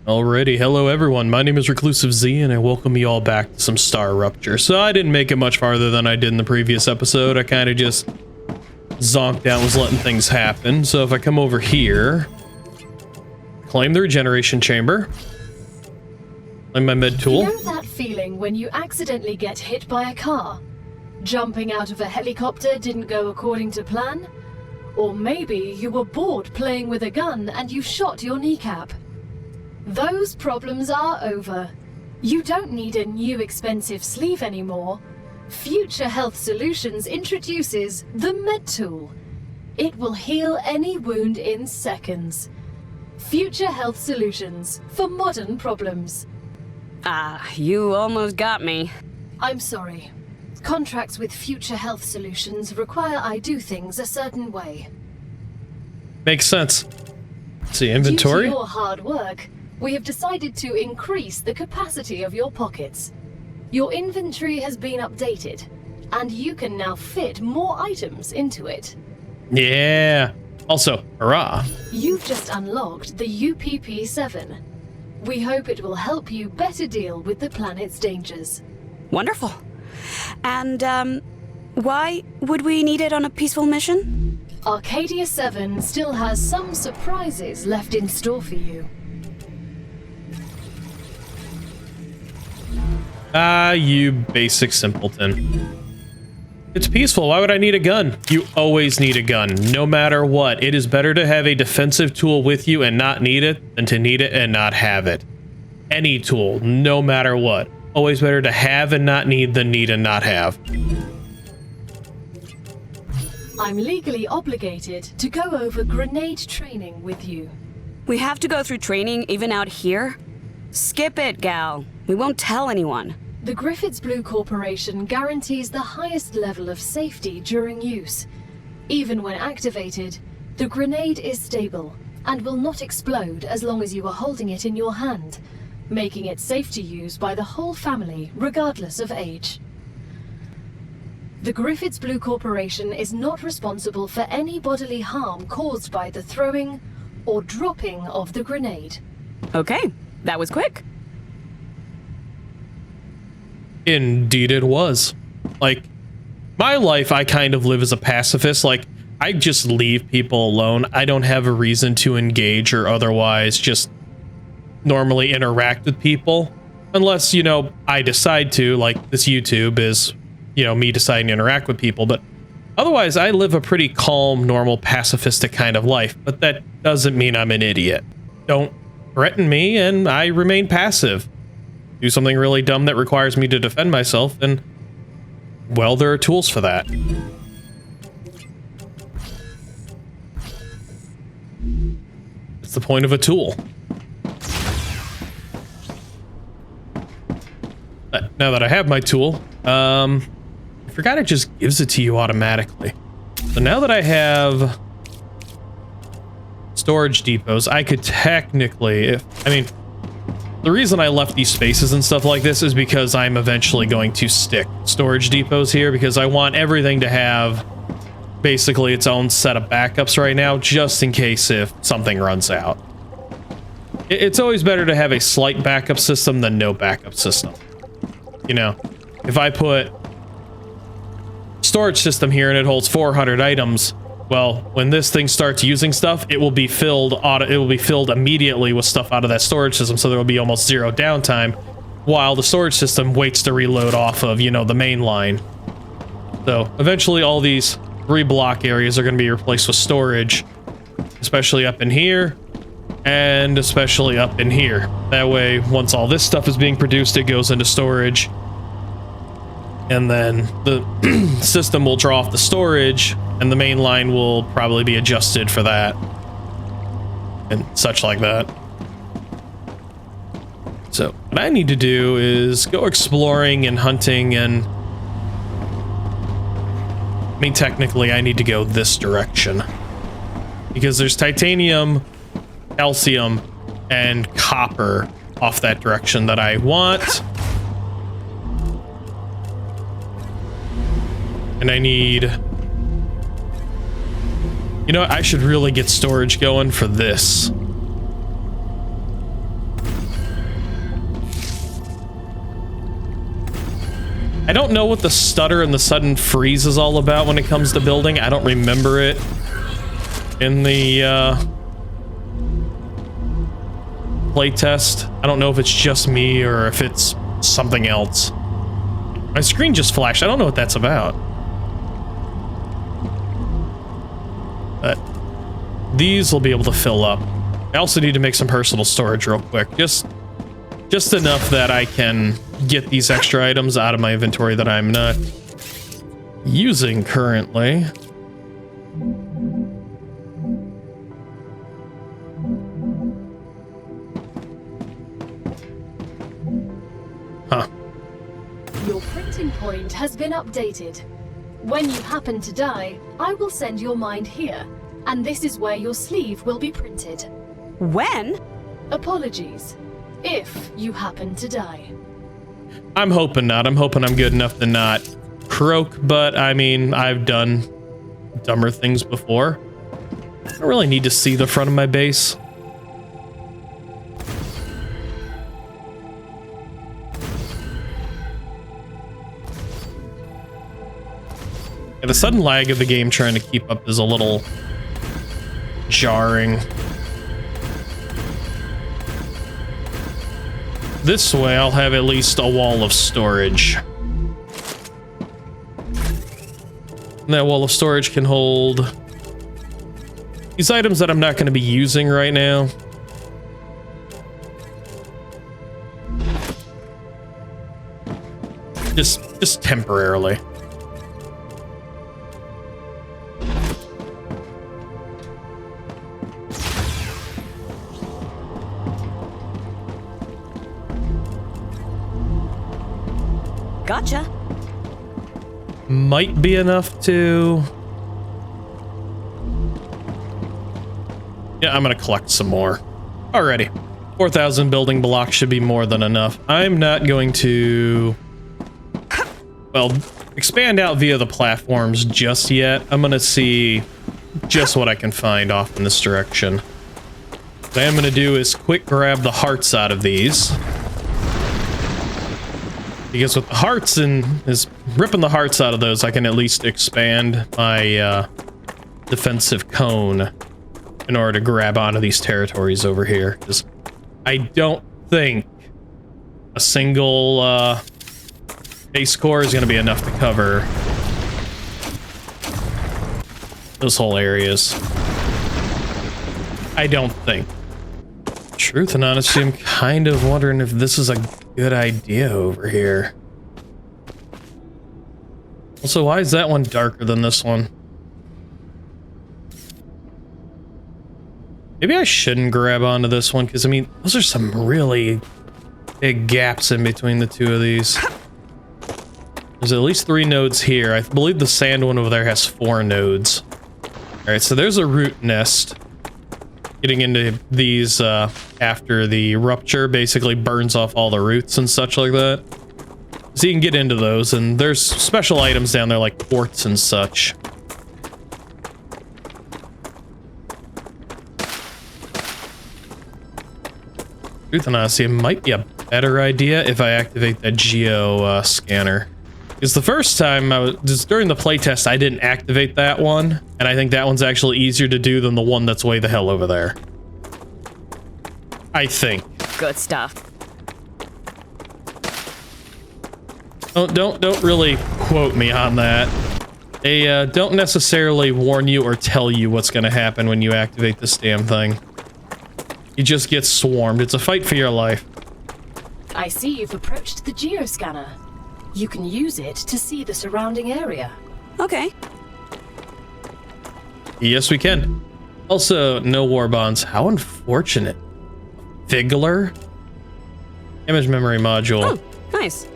Alrighty, hello everyone, my name is ReclusiveZ and I welcome you all back to some StarRupture. So I didn't make it much farther than I did in the previous episode. I kind of just zonked out, was letting things happen. So if I come over here, claim the regeneration chamber, claim my med tool. You know that feeling when you accidentally get hit by a car? Jumping out of a helicopter didn't go according to plan? Or maybe you were bored playing with a gun and you shot your kneecap. Those problems are over. You don't need a new expensive sleeve anymore. Future Health Solutions introduces the Med Tool. It will heal any wound in seconds. Future Health Solutions for modern problems. Ah, you almost got me. I'm sorry. Contracts with Future Health Solutions require I do things a certain way. Makes sense. Let's see, inventory. Due to your hard work, we have decided to increase the capacity of your pockets. Your inventory has been updated, and you can now fit more items into it. Yeah. Also, hurrah. You've just unlocked the UPP-7. We hope it will help you better deal with the planet's dangers. Wonderful. And, why would we need it on a peaceful mission? Arcadia 7 still has some surprises left in store for you. Ah, you basic simpleton. It's peaceful. Why would I need a gun? You always need a gun, no matter what. It is better to have a defensive tool with you and not need it than to need it and not have it. Any tool, no matter what. Always better to have and not need than need and not have. I'm legally obligated to go over grenade training with you. We have to go through training even out here? Skip it, gal. We won't tell anyone. The Griffiths Blue Corporation guarantees the highest level of safety during use. Even when activated, the grenade is stable and will not explode as long as you are holding it in your hand, making it safe to use by the whole family, regardless of age. The Griffiths Blue Corporation is not responsible for any bodily harm caused by the throwing or dropping of the grenade. Okay, that was quick. Indeed it was. Like, my life, I kind of live as a pacifist. Like, I just leave people alone. I don't have a reason to engage or otherwise just normally interact with people. Unless, you know, I decide to, like this YouTube is, you know, me deciding to interact with people. But otherwise, I live a pretty calm, normal, pacifistic kind of life. But that doesn't mean I'm an idiot. Don't threaten me and I remain passive. Do something really dumb that requires me to defend myself, and, well, there are tools for that. It's the point of a tool. But now that I have my tool, I forgot it just gives it to you automatically. So now that I have storage depots, I could technically, the reason I left these spaces and stuff like this is because I'm eventually going to stick storage depots here because I want everything to have basically its own set of backups right now, just in case if something runs out. It's always better to have a slight backup system than no backup system. You know, if I put storage system here and it holds 400 items, well, when this thing starts using stuff, it will be filled immediately with stuff out of that storage system, so there will be almost zero downtime, while the storage system waits to reload off of, you know, the main line. So eventually all these 3 block areas are going to be replaced with storage, especially up in here, and especially up in here. That way, once all this stuff is being produced, it goes into storage, and then the system will draw off the storage, and the main line will probably be adjusted for that and such like that. So what I need to do is go exploring and hunting, and I mean, technically I need to go this direction because there's titanium, calcium, and copper off that direction that I want. And I need... You know what? I should really get storage going for this. I don't know what the stutter and the sudden freeze is all about when it comes to building. I don't remember it in the playtest. I don't know if it's just me or if it's something else. My screen just flashed. I don't know what that's about. But these will be able to fill up. I also need to make some personal storage real quick. Just enough that I can get these extra items out of my inventory that I'm not using currently. Huh. Your printing point has been updated. When you happen to die, I will send your mind here, and this is where your sleeve will be printed. When? Apologies. If you happen to die. I'm hoping not. I'm hoping I'm good enough to not croak, but I mean, I've done dumber things before. I don't really need to see the front of my base. Yeah, the sudden lag of the game trying to keep up is a little jarring. This way, I'll have at least a wall of storage. And that wall of storage can hold these items that I'm not going to be using right now. Just temporarily. Gotcha. Might be enough to... Yeah, I'm gonna collect some more. Alrighty. 4,000 building blocks should be more than enough. I'm not going to... Well, expand out via the platforms just yet. I'm gonna see just what I can find off in this direction. What I am gonna do is quick grab the hearts out of these. Because with the hearts is ripping the hearts out of those, I can at least expand my defensive cone in order to grab onto these territories over here. Because I don't think a single base core is going to be enough to cover those whole areas. I don't think. Truth and honesty, I'm kind of wondering if this is a good idea over here. Also, why is that one darker than this one? Maybe I shouldn't grab onto this one, because I mean, those are some really big gaps in between the two of these. There's at least 3 nodes here. I believe the sand one over there has 4 nodes. Alright, so there's a root nest. Getting into these after the rupture basically burns off all the roots and such like that. So you can get into those, and there's special items down there like quartz and such. Truth and honesty, it might be a better idea if I activate that geo scanner. Because the first time just during the playtest, I didn't activate that one, and I think that one's actually easier to do than the one that's way the hell over there. I think. Good stuff. Don't really quote me on that. They don't necessarily warn you or tell you what's going to happen when you activate this damn thing. You just get swarmed. It's a fight for your life. I see you've approached the geoscanner. You can use it to see the surrounding area. Okay. Yes, we can. Also, no war bonds. How unfortunate. Figler? Image memory module. Oh, nice.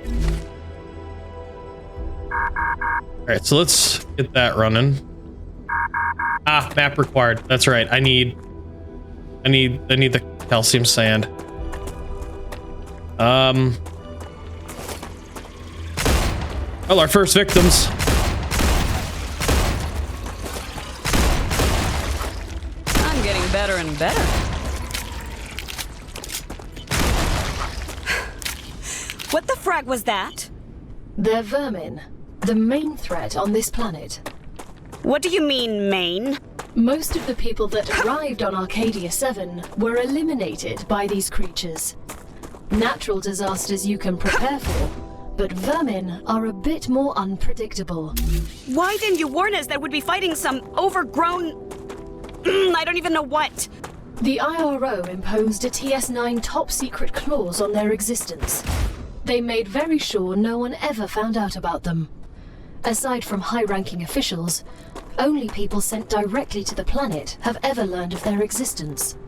Alright, so let's get that running. Ah, map required. That's right. I need the calcium sand. Well, our first victims. better and better. What the frag was that? They're vermin, the main threat on this planet. What do you mean, main? Most of the people that arrived on Arcadia 7 were eliminated by these creatures. Natural disasters you can prepare for, but vermin are a bit more unpredictable. Why didn't you warn us that we'd be fighting some overgrown... I don't even know what. The IRO imposed a TS9 top-secret clause on their existence. They made very sure no one ever found out about them. Aside from high-ranking officials, only people sent directly to the planet have ever learned of their existence.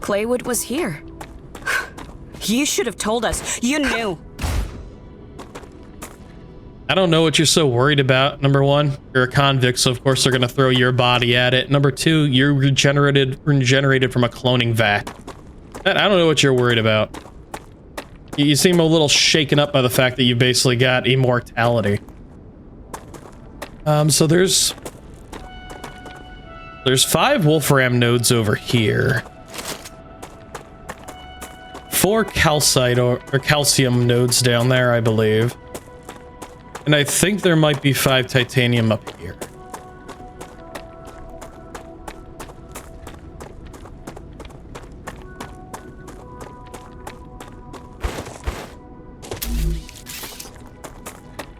Claywood was here. You should have told us. You knew. I don't know what you're so worried about. Number one, you're a convict, so of course they're gonna throw your body at it. Number two, you're regenerated from a cloning vat. I don't know what you're worried about. You seem a little shaken up by the fact that you basically got immortality. So there's 5 Wolfram nodes over here. 4 calcite or calcium nodes down there, I believe. And I think there might be 5 titanium up here.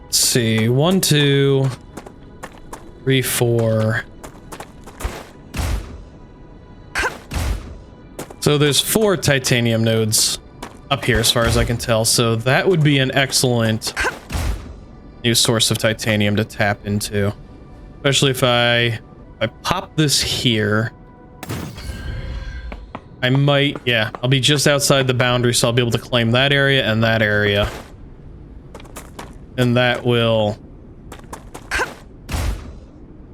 Let's see, 1, 2, 3, 4. So there's 4 titanium nodes up here as far as I can tell, so that would be an excellent new source of titanium to tap into. Especially if I pop this here, I might, yeah, I'll be just outside the boundary, so I'll be able to claim that area and that area. And that will,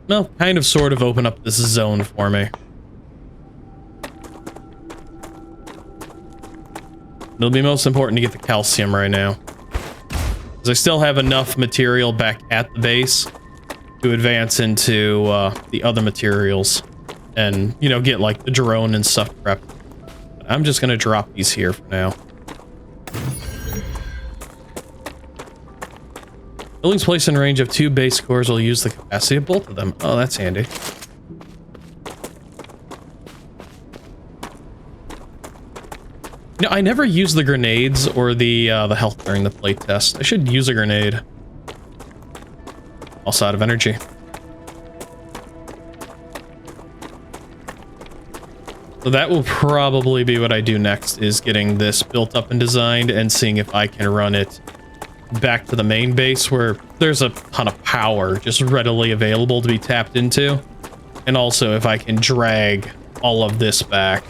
well, kind of sort of open up this zone for me. It'll be most important to get the calcium right now, because I still have enough material back at the base to advance into the other materials and, you know, get like the drone and stuff prepped. But I'm just gonna drop these here for now. Buildings placed in range of 2 base cores will use the capacity of both of them. Oh, that's handy. No, I never use the grenades or the health during the playtest. I should use a grenade. Also out of energy. So that will probably be what I do next, is getting this built up and designed and seeing if I can run it back to the main base where there's a ton of power just readily available to be tapped into. And also if I can drag all of this back.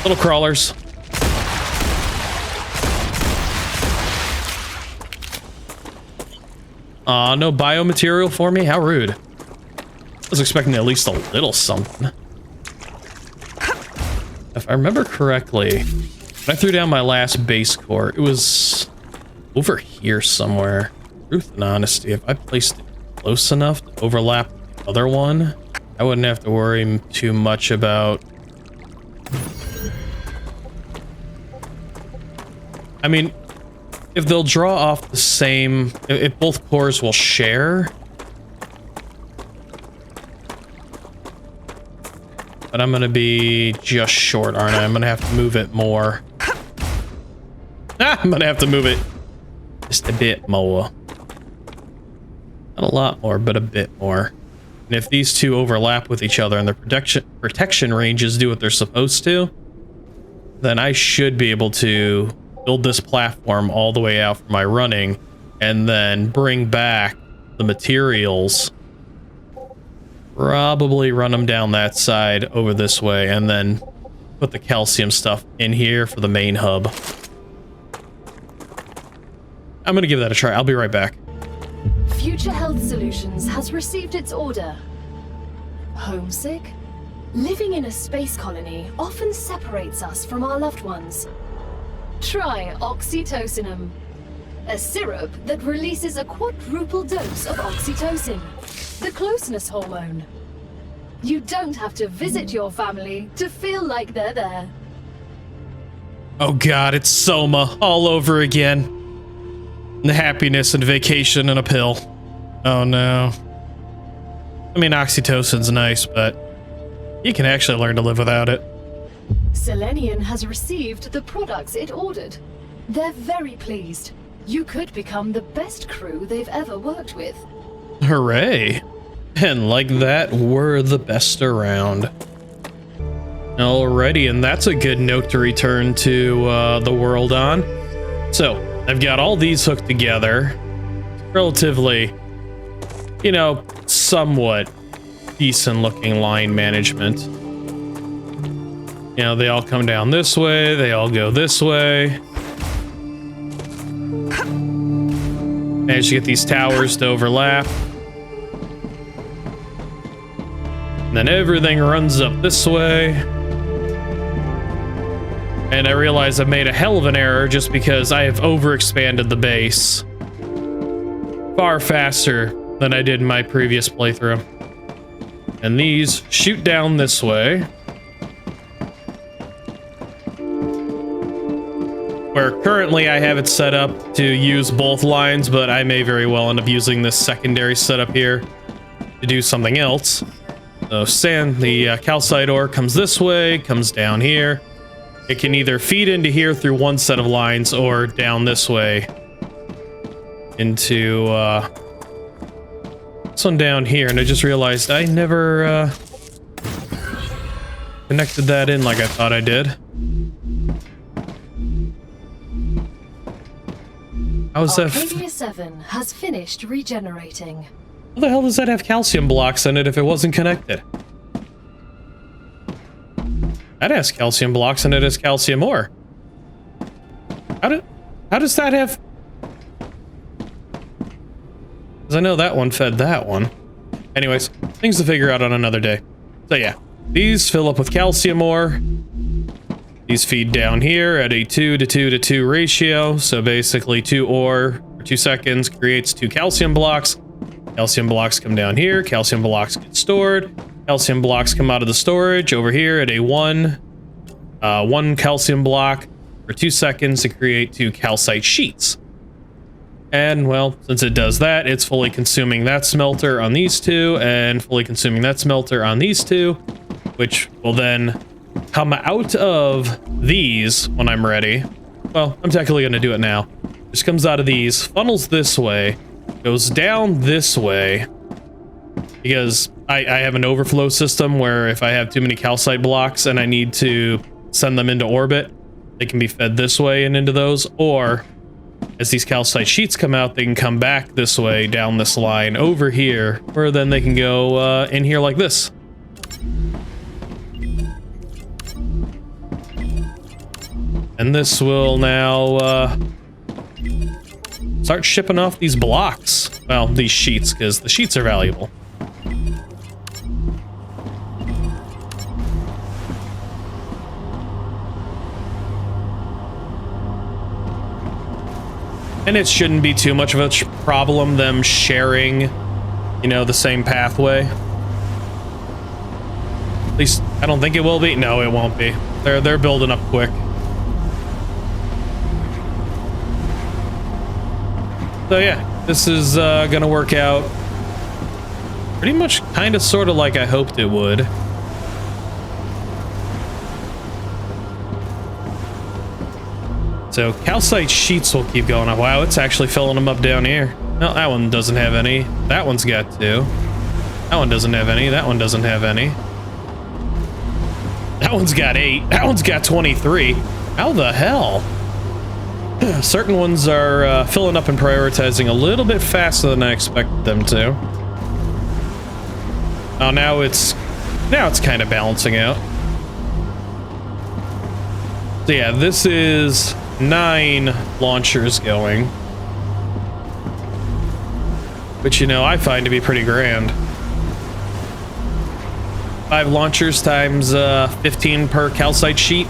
Little crawlers. No biomaterial for me? How rude. I was expecting at least a little something. If I remember correctly, when I threw down my last base core, it was over here somewhere. Truth and honesty, if I placed it close enough to overlap the other one, I wouldn't have to worry too much about... I mean, if they'll draw off the same, if both cores will share. But I'm gonna be just short, aren't I? I'm gonna have to move it more. I'm gonna have to move it just a bit more. Not a lot more, but a bit more. And if these two overlap with each other and their protection ranges do what they're supposed to, then I should be able to build this platform all the way out for my running and then bring back the materials, probably run them down that side over this way, and then put the calcium stuff in here for the main hub. I'm gonna give that a try. I'll be right back. Future Health Solutions has received its order. Homesick? Living in a space colony often separates us from our loved ones. Try oxytocinum, a syrup that releases a quadruple dose of oxytocin, the closeness hormone. You don't have to visit your family to feel like they're there. Oh god, it's Soma all over again. The happiness and vacation and a pill. Oh no. I mean, oxytocin's nice, but you can actually learn to live without it. Selenian has received the products it ordered. They're very pleased. You could become the best crew they've ever worked with. Hooray. And like that, we're the best around. Alrighty, and that's a good note to return to the world on. So, I've got all these hooked together. Relatively, you know, somewhat decent looking line management. You know, they all come down this way, they all go this way. Managed to get these towers to overlap. And then everything runs up this way. And I realize I've made a hell of an error just because I have overexpanded the base far faster than I did in my previous playthrough. And these shoot down this way. Where currently I have it set up to use both lines, but I may very well end up using this secondary setup here to do something else. So the calcite ore comes this way, comes down here. It can either feed into here through one set of lines or down this way into this one down here. And I just realized I never connected that in like I thought I did. How is that? Arcadia 7 has finished regenerating. How the hell does that have calcium blocks in it if it wasn't connected? That has calcium blocks in it as calcium ore. How does that have? Because I know that one fed that one. Anyways, things to figure out on another day. So yeah, these fill up with calcium ore. These feed down here at a 2 to 2 to 2 ratio. So basically 2 ore for 2 seconds creates 2 calcium blocks. Calcium blocks come down here. Calcium blocks get stored. Calcium blocks come out of the storage over here at a 1 calcium block for 2 seconds to create 2 calcite sheets. And well, since it does that, it's fully consuming that smelter on these 2 and fully consuming that smelter on these 2, which will then come out of these when I'm ready. Well, I'm technically going to do it now. Just comes out of these, funnels this way, goes down this way, because I have an overflow system where if I have too many calcite blocks and I need to send them into orbit, they can be fed this way and into those, or as these calcite sheets come out, they can come back this way down this line over here, where then they can go in here like this. And this will now start shipping off these blocks. Well, these sheets, because the sheets are valuable. And it shouldn't be too much of a problem, them sharing, you know, the same pathway. At least, I don't think it will be. No, it won't be. They're building up quick. So yeah, this is gonna work out pretty much kind of sort of like I hoped it would. So calcite sheets will keep going up. Wow, it's actually filling them up down here. No, that one doesn't have any. That one's got 2. That one doesn't have any. That one doesn't have any. That one's got 8. That one's got 23. How the hell? Certain ones are filling up and prioritizing a little bit faster than I expected them to. Oh, now it's kind of balancing out. So yeah, this is 9 launchers going, which, you know, I find to be pretty grand. 5 launchers times 15 per calcite sheet.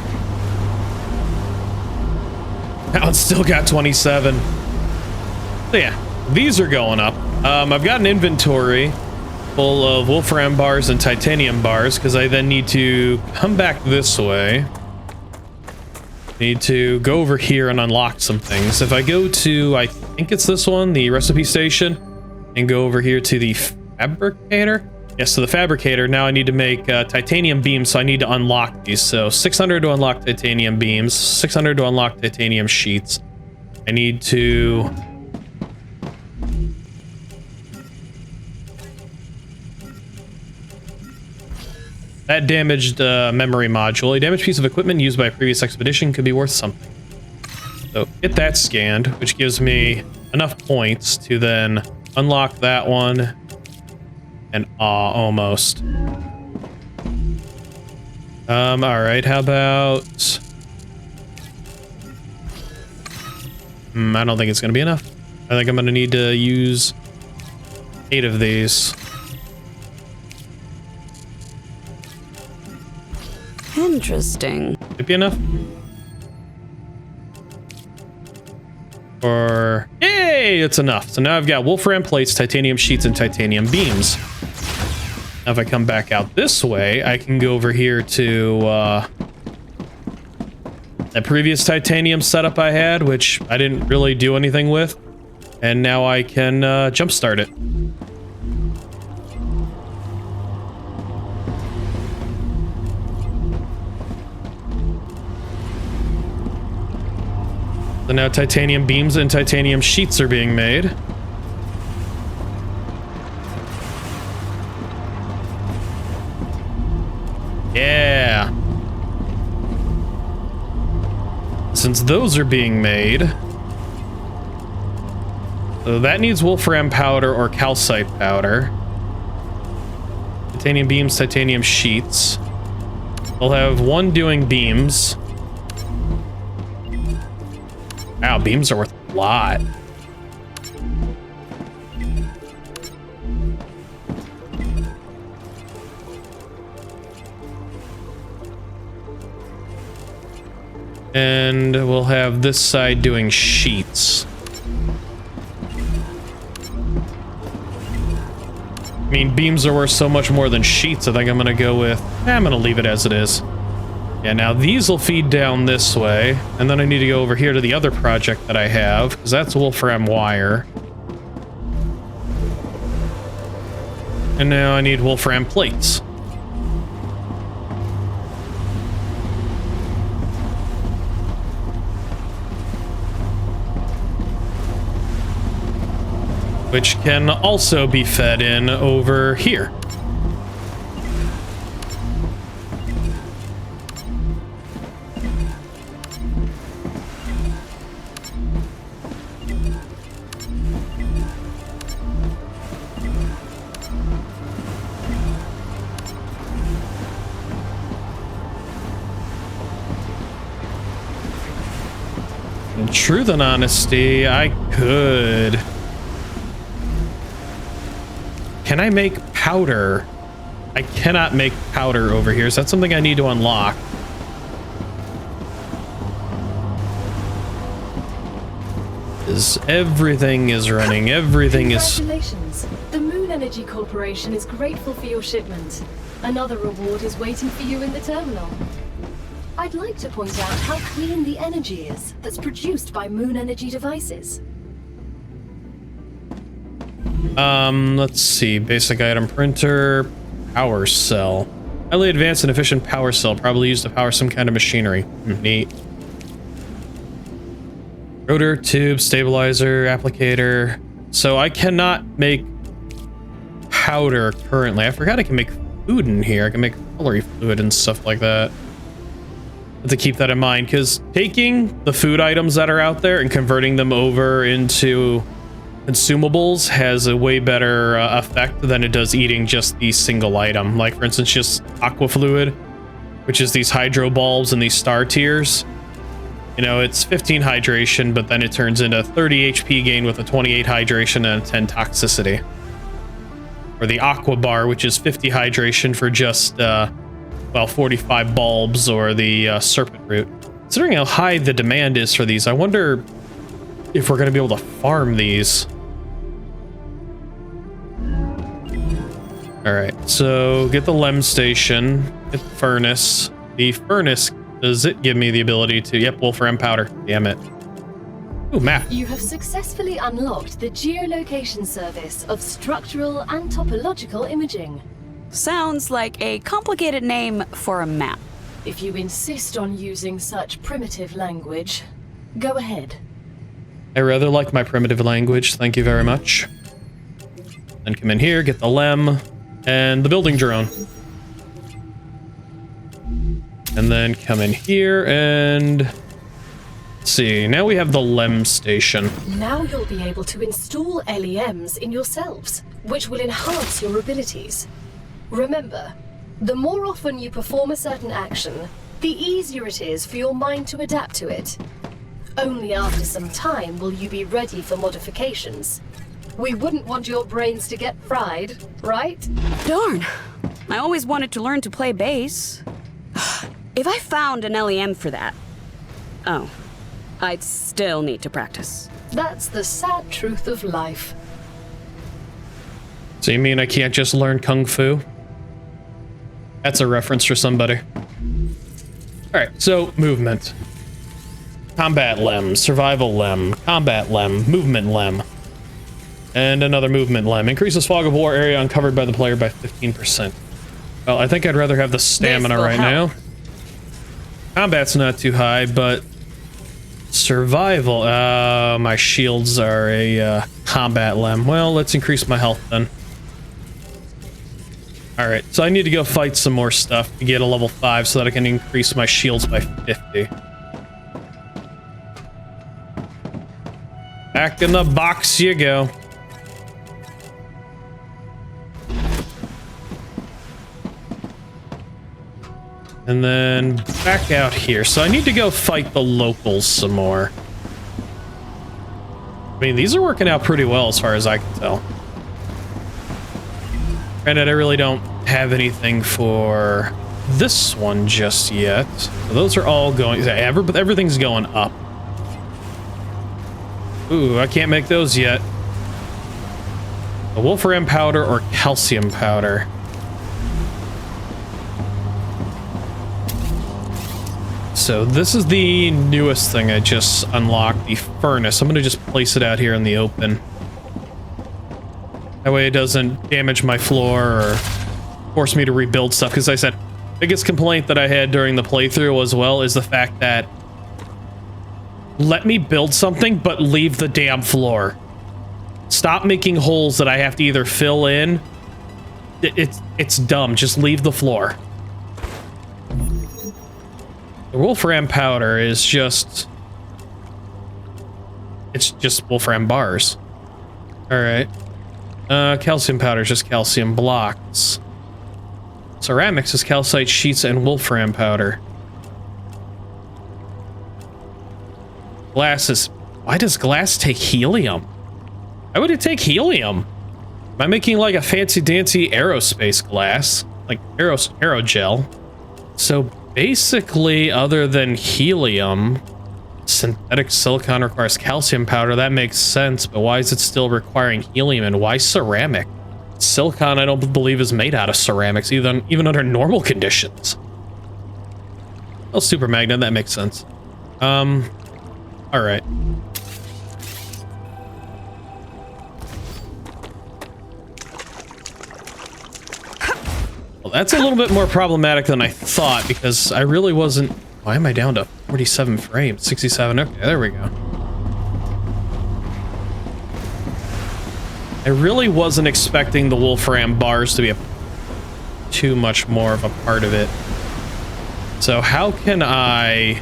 That one's still got 27. So yeah, these are going up. I've got an inventory full of wolfram bars and titanium bars, because I then need to come back this way. Need to go over here and unlock some things. If I go to, I think it's this one, the recipe station, and go over here to the fabricator. Yes, to the fabricator. Now I need to make titanium beams, so I need to unlock these. So 600 to unlock titanium beams, 600 to unlock titanium sheets. I need to... That damaged memory module. A damaged piece of equipment used by a previous expedition could be worth something. So get that scanned, which gives me enough points to then unlock that one. And almost. All right, how about... I don't think it's gonna be enough. I think I'm gonna need to use 8 of these. Interesting. Could be enough. Or, yay, it's enough. So now I've got wolfram plates, titanium sheets, and titanium beams. Now if I come back out this way, I can go over here to that previous titanium setup I had, which I didn't really do anything with. And now I can jumpstart it. So now titanium beams and titanium sheets are being made. Yeah. Since those are being made, so that needs wolfram powder or calcite powder. Titanium beams, titanium sheets. We'll have one doing beams. Wow, beams are worth a lot. And we'll have this side doing sheets. I mean, beams are worth so much more than sheets. I think I'm gonna go with... I'm gonna leave it as it is. Yeah, now these will feed down this way, and then I need to go over here to the other project that I have, because that's wolfram wire. And now I need wolfram plates. Which can also be fed in over here. In truth and honesty, I could... Can I make powder? I cannot make powder over here, so that's something I need to unlock. Everything is running, everything is... Congratulations! The Moon Energy Corporation is grateful for your shipment. Another reward is waiting for you in the terminal. I'd like to point out how clean the energy is that's produced by Moon Energy devices. Let's see. Basic item printer, power cell. Highly advanced and efficient power cell, probably used to power some kind of machinery. Neat. Rotor, tube, stabilizer, applicator. So I cannot make powder currently. I forgot I can make food in here. I can make coloring fluid and stuff like that. Have to keep that in mind, because taking the food items that are out there and converting them over into consumables has a way better effect than it does eating just the single item. Like, for instance, just aqua fluid, which is these hydro bulbs and these star tears. You know, it's 15 hydration, but then it turns into 30 HP gain with a 28 hydration and a 10 toxicity. Or the aqua bar, which is 50 hydration for just, well, 45 bulbs, or the serpent root. Considering how high the demand is for these, I wonder if we're going to be able to farm these. All right, so get the LEM station, get the furnace. The furnace, does it give me the ability to, yep, Wolfram powder, damn it. Ooh, map. You have successfully unlocked the geolocation service of structural and topological imaging. Sounds like a complicated name for a map. If you insist on using such primitive language, go ahead. I rather like my primitive language, thank you very much. Then come in here, get the LEM, and the building drone. And then come in here and... let's see, now we have the LEM station. Now you'll be able to install LEMs in yourselves, which will enhance your abilities. Remember, the more often you perform a certain action, the easier it is for your mind to adapt to it. Only after some time will you be ready for modifications. We wouldn't want your brains to get fried, right? Darn. I always wanted to learn to play bass. If I found an LEM for that... oh. I'd still need to practice. That's the sad truth of life. So you mean I can't just learn Kung Fu? That's a reference for somebody. Alright, so movement. Combat LEM, survival LEM, combat LEM, movement LEM. And another movement LEM. Increases fog of war area uncovered by the player by 15%. Well, I think I'd rather have the stamina right now. Combat's not too high, but... survival. My shields are a combat LEM. Well, let's increase my health then. Alright, so I need to go fight some more stuff to get a level 5 so that I can increase my shields by 50. Back in the box you go. And then back out here. So I need to go fight the locals some more. I mean, these are working out pretty well as far as I can tell. Granted, I really don't have anything for this one just yet. So those are all going... everything's going up. Ooh, I can't make those yet. A Wolfram powder or calcium powder. So this is the newest thing I just unlocked, the furnace. I'm going to just place it out here in the open. That way it doesn't damage my floor or force me to rebuild stuff. Because I said, biggest complaint that I had during the playthrough as well is the fact that let me build something, but leave the damn floor. Stop making holes that I have to either fill in. It's dumb. Just leave the floor. The Wolfram powder is just... it's just Wolfram bars. Alright. Calcium powder is just calcium blocks. Ceramics is calcite sheets and Wolfram powder. Glass is... why does glass take helium? Why would it take helium? Am I making like a fancy-dancy aerospace glass? Like aerogel? So basically, other than helium, synthetic silicon requires calcium powder. That makes sense, but why is it still requiring helium, and why ceramic? Silicon, I don't believe, is made out of ceramics, even under normal conditions. Well, super magnet, that makes sense. Alright. Well, that's a little bit more problematic than I thought, because I really wasn't... why am I down to 47 frames? 67, okay, there we go. I really wasn't expecting the Wolfram bars to be too much more of a part of it. So how can I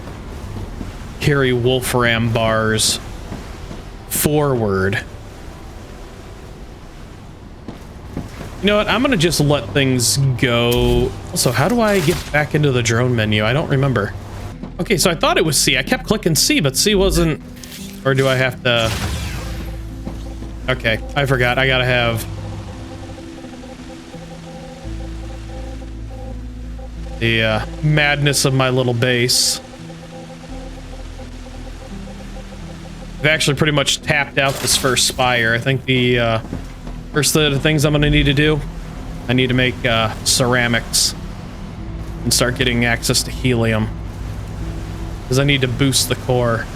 carry Wolfram bars forward? You know what? I'm gonna just let things go. Also, how do I get back into the drone menu? I don't remember. Okay, so I thought it was C. I kept clicking C, but C wasn't... or do I have to... okay, I forgot. I gotta have... the madness of my little base. I've actually pretty much tapped out this first spire. I think the first of the things I'm gonna need to do, I need to make ceramics and start getting access to helium. Because I need to boost the core.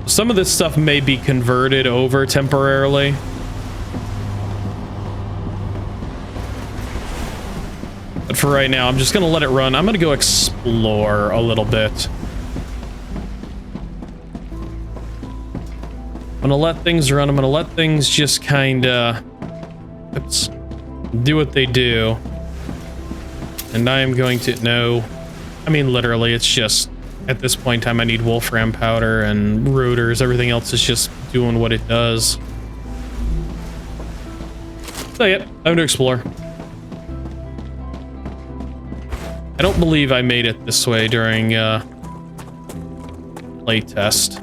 Some of this stuff may be converted over temporarily. But for right now, I'm just gonna let it run. I'm gonna go explore a little bit. I'm gonna let things run. I'm gonna let things just kinda... Oops. Do what they do. And I am going to... No. I mean, literally, it's just... At this point in time, I need wolfram powder and rotors. Everything else is just doing what it does. So yeah, time to explore. I don't believe I made it this way during playtest.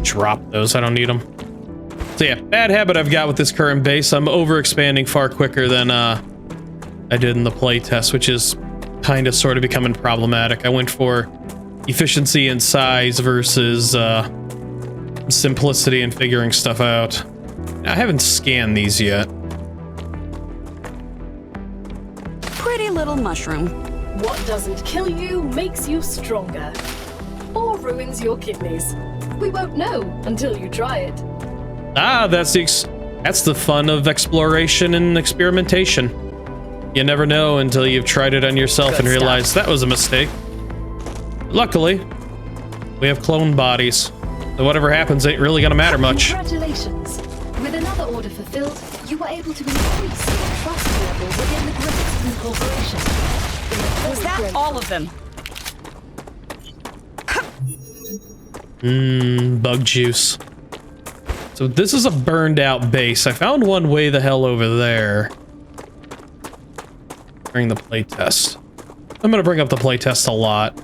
Drop those, I don't need them. So yeah, bad habit I've got with this current base. I'm overexpanding far quicker than I did in the playtest, which is kind of sort of becoming problematic. I went for efficiency and size versus simplicity and figuring stuff out. I haven't scanned these yet. Pretty little mushroom. What doesn't kill you makes you stronger. Or ruins your kidneys. We won't know until you try it. Ah, that's the fun of exploration and experimentation. You never know until you've tried it on yourself and realize that was a mistake. Luckily, we have clone bodies. So whatever happens ain't really gonna matter much. Congratulations. With another order fulfilled, you were able to increase your trust level within the Griffiths Incorporation. Was that all of them? Bug juice. So this is a burned out base. I found one way the hell over there during the playtest. I'm gonna bring up the playtest a lot.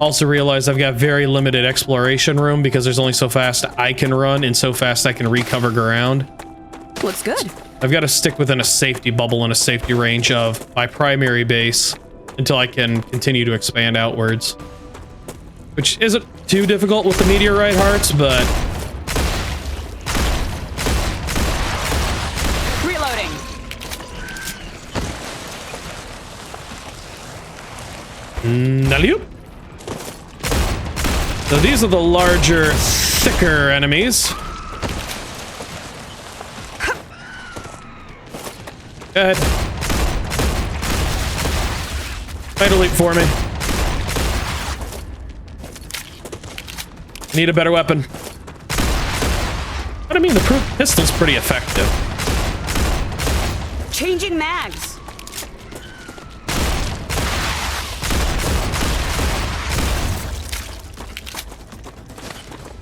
Also realize I've got very limited exploration room because there's only so fast I can run and so fast I can recover ground. Looks good. I've got to stick within a safety bubble and a safety range of my primary base until I can continue to expand outwards. Which isn't too difficult with the meteorite hearts, but... Reloading. Naloop. So these are the larger, thicker enemies. Go ahead. Try to leap for me. Need a better weapon. But I mean, the pistol's pretty effective. Changing mags.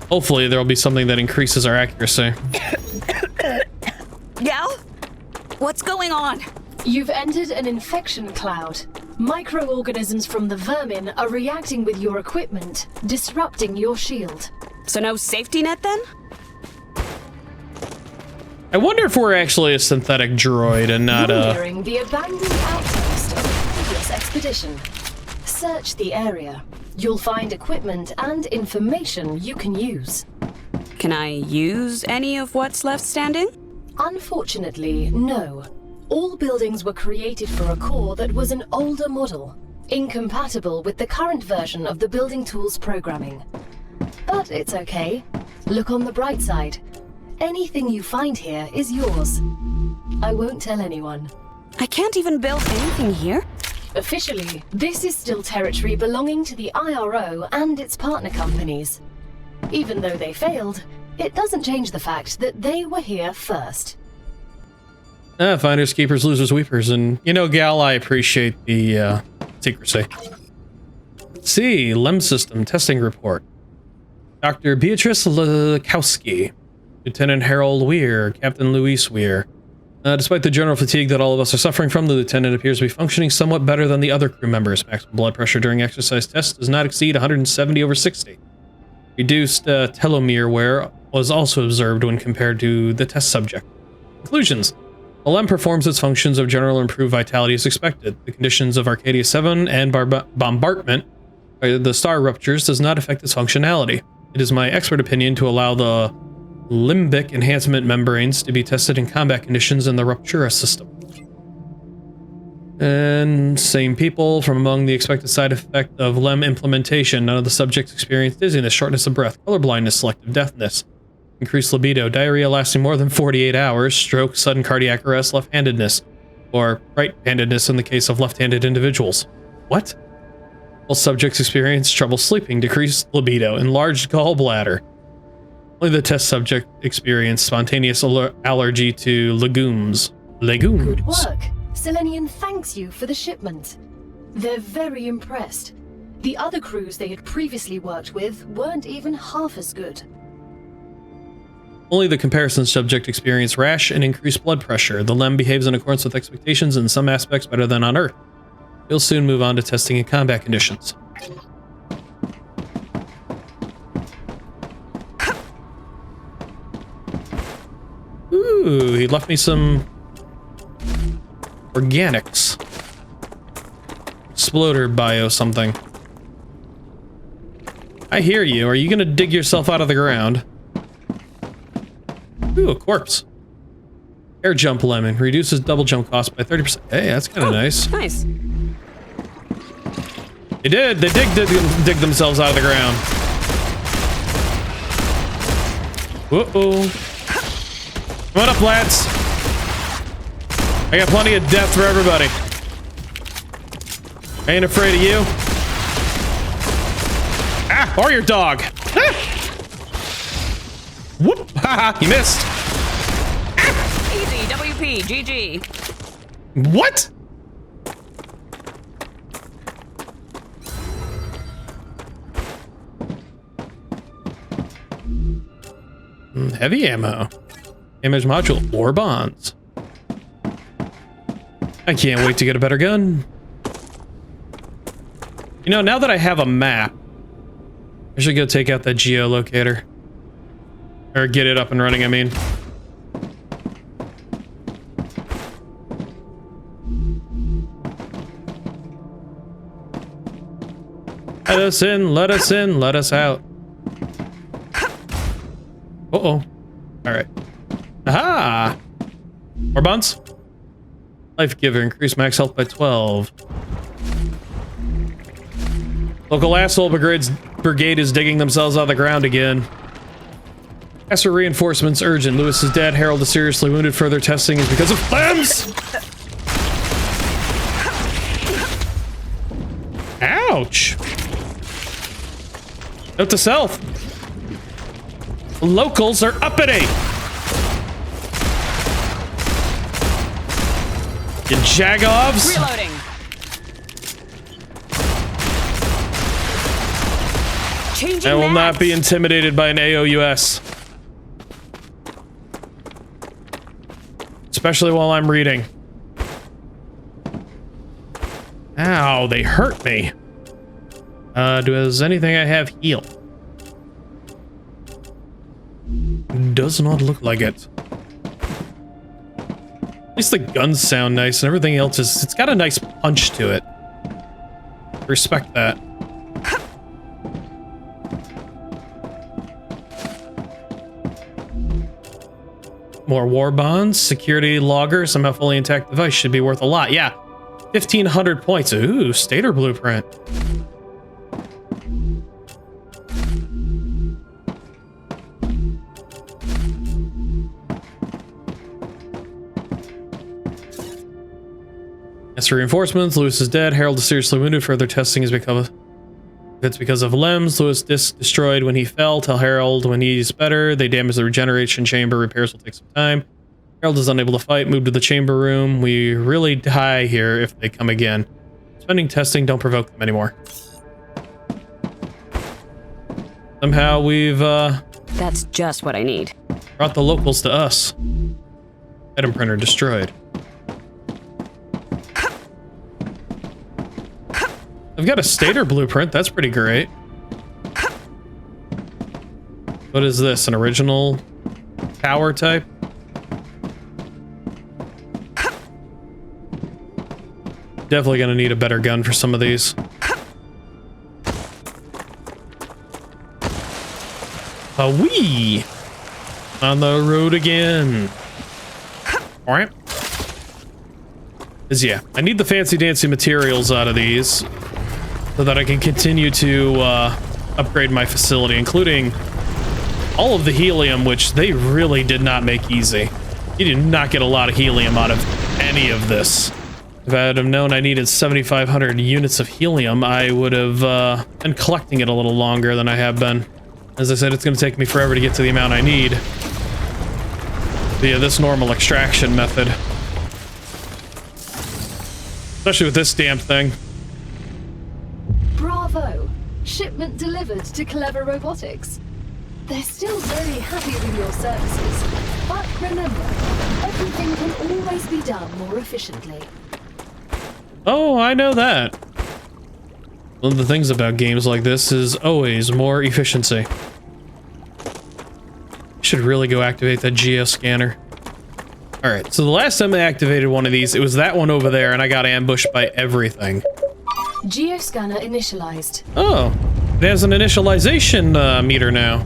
Hopefully there'll be something that increases our accuracy. Gal? What's going on? You've entered an infection cloud. Microorganisms from the vermin are reacting with your equipment, disrupting your shield. So no safety net then? I wonder if we're actually a synthetic droid and not You're nearing the abandoned outpost of a previous expedition. Search the area. You'll find equipment and information you can use. Can I use any of what's left standing? Unfortunately, no. All buildings were created for a core that was an older model, incompatible with the current version of the building tools programming. But it's okay. Look on the bright side. Anything you find here is yours. I won't tell anyone. I can't even build anything here? Officially, this is still territory belonging to the IRO and its partner companies. Even though they failed, it doesn't change the fact that they were here first. Finders, keepers, losers, weepers, and you know, Gal, I appreciate the secrecy. Let's see, LEM system testing report. Dr. Beatrice Lekowski, Lieutenant Harold Weir, Captain Luis Weir. Despite the general fatigue that all of us are suffering from, the lieutenant appears to be functioning somewhat better than the other crew members. Maximum blood pressure during exercise tests does not exceed 170/60. Reduced telomere wear was also observed when compared to the test subject. Conclusions. The LEM performs its functions of general improved vitality as expected. The conditions of Arcadia 7 and bombardment by the StarRuptures does not affect its functionality. It is my expert opinion to allow the limbic enhancement membranes to be tested in combat conditions in the Ruptura system. And same people, from among the expected side effect of LEM implementation, none of the subjects experienced dizziness, shortness of breath, colorblindness, selective deafness, increased libido, diarrhea lasting more than 48 hours, stroke, sudden cardiac arrest, left-handedness, or right-handedness in the case of left-handed individuals. What? All subjects experienced trouble sleeping, decreased libido, enlarged gallbladder. Only the test subject experienced spontaneous allergy to legumes. Good work. Selenian thanks you for the shipment. They're very impressed. The other crews they had previously worked with weren't even half as good. Only the comparison subject experienced rash and increased blood pressure. The LEM behaves in accordance with expectations in some aspects better than on Earth. We'll soon move on to testing in combat conditions. Ooh, he left me some organics. Exploder bio something. I hear you. Are you gonna dig yourself out of the ground? Ooh, a corpse. Air jump lemon. Reduces double jump cost by 30%. Hey, that's kind of nice. Nice. They did. They dig themselves out of the ground. Uh-oh. Come on up, lads. I got plenty of death for everybody. I ain't afraid of you. Ah, or your dog. Ah. Whoop. Haha, you missed. Ah. Easy, WP, GG. What? Heavy ammo. Damage module or bonds. I can't wait to get a better gun. You know, now that I have a map, I should go take out that geolocator. Or get it up and running, I mean. Let us in, let us in, let us out. Uh-oh. Alright. Aha! More bonds? Life Giver, increase max health by 12. Local asshole brigade is digging themselves out of the ground again. Ask for reinforcements urgent. Lewis is dead. Harold is seriously wounded. Further testing is because of flames! Ouch! Note to self. Locals are uppity! You jagovs! Reloading. Changing I will not maps. be intimidated by an AOUS. Especially while I'm reading. Ow, they hurt me. Does anything I have heal? Does not look like it. At least the guns sound nice and everything else is... It's got a nice punch to it. Respect that. More war bonds. Security logger. Somehow fully intact device should be worth a lot. Yeah. 1,500 points. Ooh, Stater blueprint. As for reinforcements, Lewis is dead. Harold is seriously wounded. Further testing is because of LEMs. Lewis disc destroyed when he fell. Tell Harold when he's better. They damage the regeneration chamber. Repairs will take some time. Harold is unable to fight. Move to the chamber room. We really die here if they come again. Spending testing. Don't provoke them anymore. Somehow we've That's just what I need. brought the locals to us. Item printer destroyed. I've got a Stater blueprint. That's pretty great. What is this? An original tower type? Definitely gonna need a better gun for some of these. Wee! On the road again. Alright. Is yeah, I need the fancy dancy materials out of these so that I can continue to upgrade my facility, including all of the helium, which they really did not make easy. You did not get a lot of helium out of any of this. If I would have known I needed 7,500 units of helium, I would have been collecting it a little longer than I have been. As I said, it's going to take me forever to get to the amount I need via this normal extraction method. Especially with this damn thing. Bravo! Shipment delivered to Clever Robotics. They're still very happy with your services, but remember, everything can always be done more efficiently. Oh, I know that. One of the things about games like this is always more efficiency. Should really go activate that geo scanner. Alright, so the last time I activated one of these, it was that one over there, and I got ambushed by everything. Geoscanner initialized. Oh, it has an initialization meter now.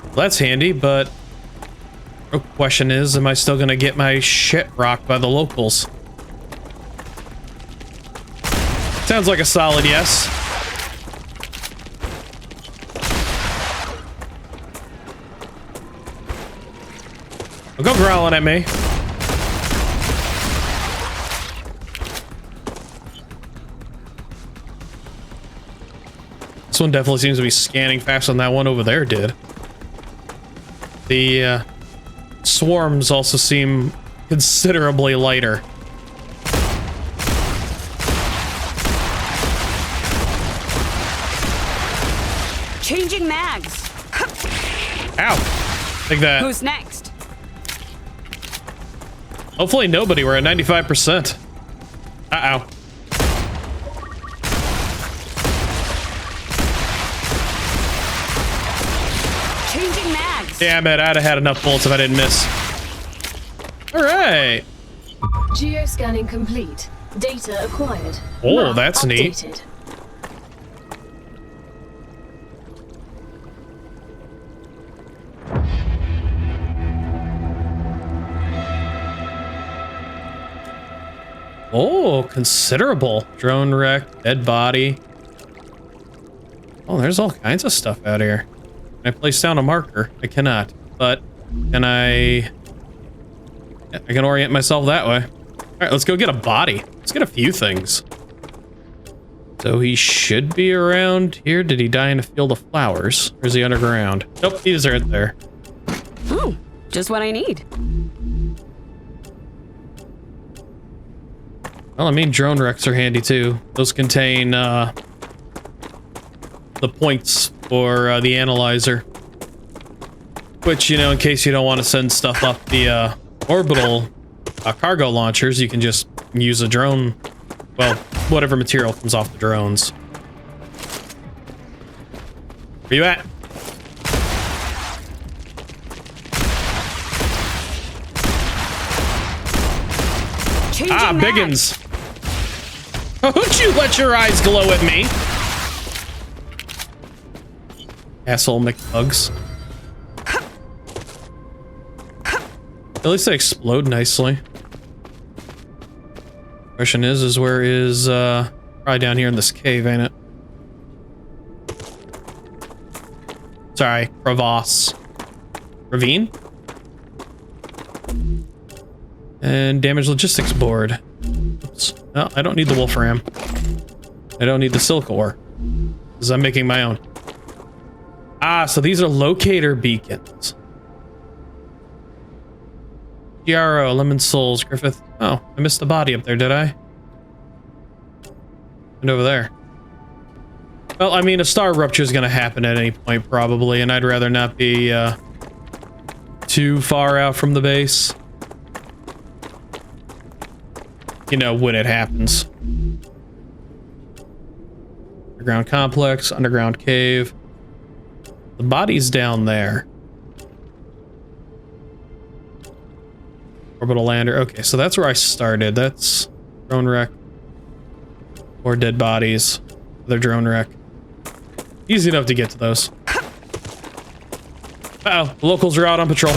Well, that's handy, but the question is, am I still gonna get my shit rocked by the locals? Sounds like a solid yes. Well, go growling at me. This one definitely seems to be scanning faster than that one over there did. The swarms also seem considerably lighter. Changing mags. Ow. Take that. Who's next? Hopefully nobody. We're at 95%. Uh-oh. Changing mags. Damn it, I'd have had enough bullets if I didn't miss. Alright. Geoscanning complete. Data acquired. Oh, Map that's neat. updated. Oh, considerable. Drone wreck, dead body. Oh, there's all kinds of stuff out here. Can I place down a marker? I cannot. But can I... Yeah, I can orient myself that way. Alright, let's go get a body. Let's get a few things. So he should be around here. Did he die in a field of flowers? Or is he underground? Nope, he's right there. Oh, just what I need. Well, I mean, drone wrecks are handy too. Those contain the points for the analyzer. Which, you know, in case you don't want to send stuff up the orbital cargo launchers, you can just use a drone. Well, whatever material comes off the drones. Where you at? Changing Biggins. Don't you let your eyes glow at me. Asshole McBugs. At least they explode nicely. Question is where is, probably down here in this cave, ain't it? Sorry, crevasse. Ravine? And damaged logistics board. Oops. No, I don't need the wolfram. I don't need the silk ore, because I'm making my own. Ah, so these are locator beacons. GRO, Lemon Souls, Griffith. Oh, I missed the body up there, did I? And over there. Well, I mean, a StarRupture is going to happen at any point, probably, and I'd rather not be too far out from the base. You know, when it happens. Underground complex, underground cave. The body's down there. Orbital lander. Okay, so that's where I started. That's drone wreck. Or dead bodies. Other drone wreck. Easy enough to get to those. Uh-oh, the locals are out on patrol.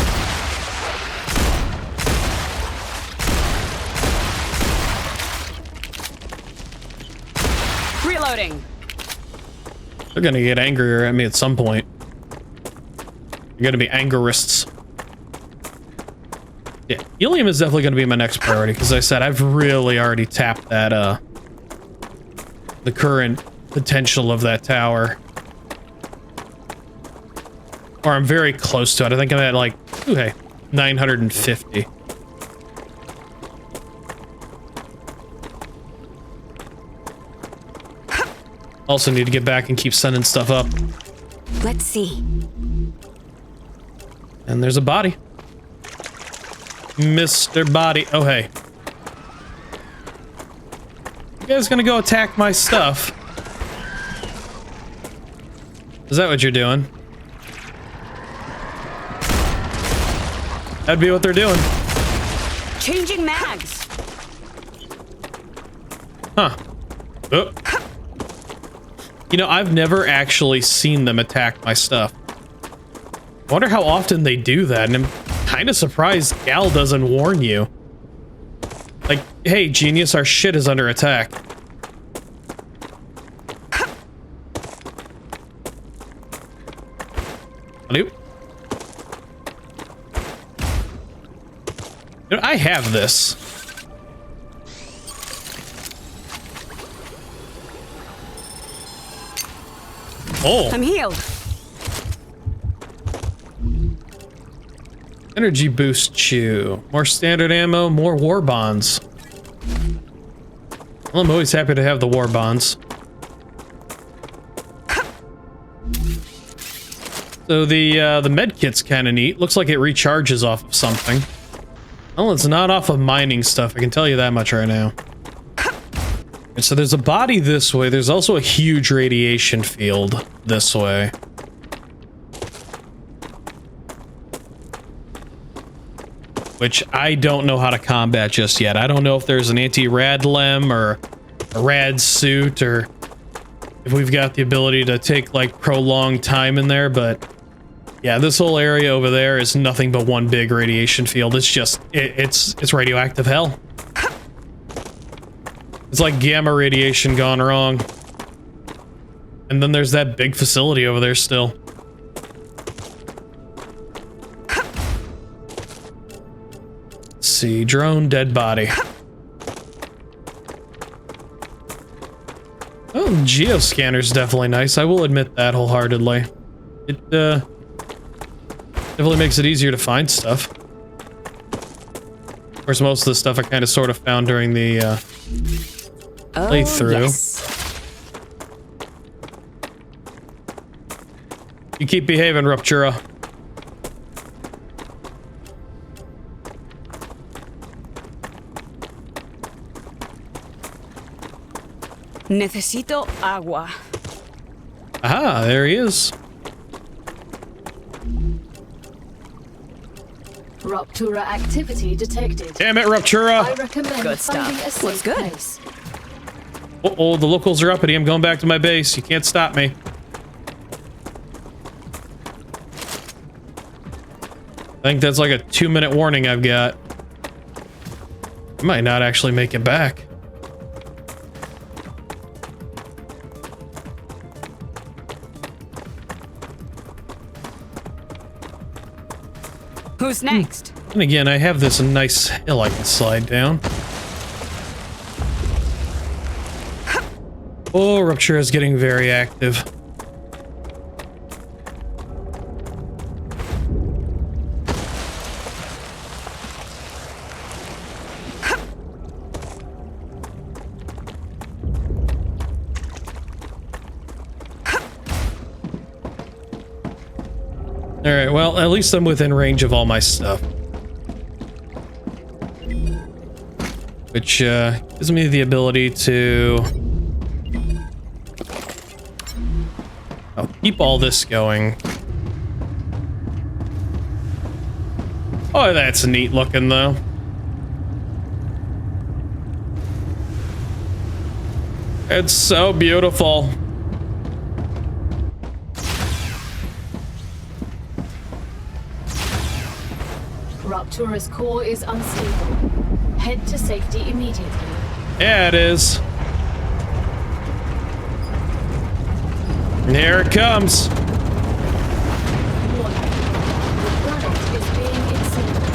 Reloading. They're gonna get angrier at me at some point. They're gonna be angerists. Yeah, helium is definitely gonna be my next priority, because I said I've really already tapped that, the current potential of that tower. Or I'm very close to it. I think I'm at like, okay, 950. Also need to get back and keep sending stuff up. Let's see. And there's a body. Mr. Body. Oh, hey. You guys gonna go attack my stuff? Is that what you're doing? That'd be what they're doing. Changing mags. Huh. Oh. You know, I've never actually seen them attack my stuff. I wonder how often they do that, and I'm kind of surprised Gal doesn't warn you. Like, hey, genius, our shit is under attack. Nope. You know, I have this. Oh. I'm healed. Energy boost chew. More standard ammo, more war bonds. Well, I'm always happy to have the war bonds. So the med kit's kind of neat. Looks like it recharges off of something. Well, it's not off of mining stuff. I can tell you that much right now. And so there's a body this way. There's also a huge radiation field this way. Which I don't know how to combat just yet. I don't know if there's an anti-rad lem or a rad suit, or if we've got the ability to take like prolonged time in there, but yeah, this whole area over there is nothing but one big radiation field. It's just, it's radioactive hell. It's like gamma radiation gone wrong. And then there's that big facility over there still. Let's see, drone, dead body. Oh, geoscanner's definitely nice. I will admit that wholeheartedly. It definitely makes it easier to find stuff. Of course, most of the stuff I kind of sort of found during the playthrough. Yes. You keep behaving, Ruptura. Necesito agua. Aha, there he is. Ruptura activity detected. Damn it, Ruptura! I recommend Good finding stuff. a safe Looks good. place. Uh-oh, the locals are uppity. I'm going back to my base. You can't stop me. I think that's like a 2-minute warning I've got. I might not actually make it back. Who's next? And again, I have this nice hill I can slide down. Oh, Rupture is getting very active. Alright, well, at least I'm within range of all my stuff. Which, gives me the ability to... I'll keep all this going. Oh, that's neat looking, though. It's so beautiful. Raptura's core is unstable. Head to safety immediately. Yeah, it is. And here it comes. Warning. The planet is being incinerated.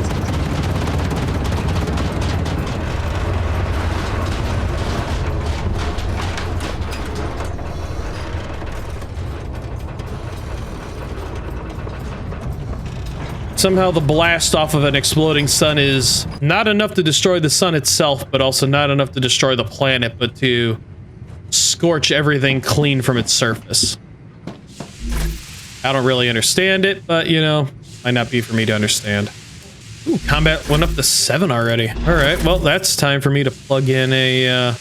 Somehow the blast off of an exploding sun is not enough to destroy the sun itself, but also not enough to destroy the planet, but to scorch everything clean from its surface. I don't really understand it, but you know, might not be for me to understand. Ooh, combat went up to 7 already. All right, well, that's time for me to plug in a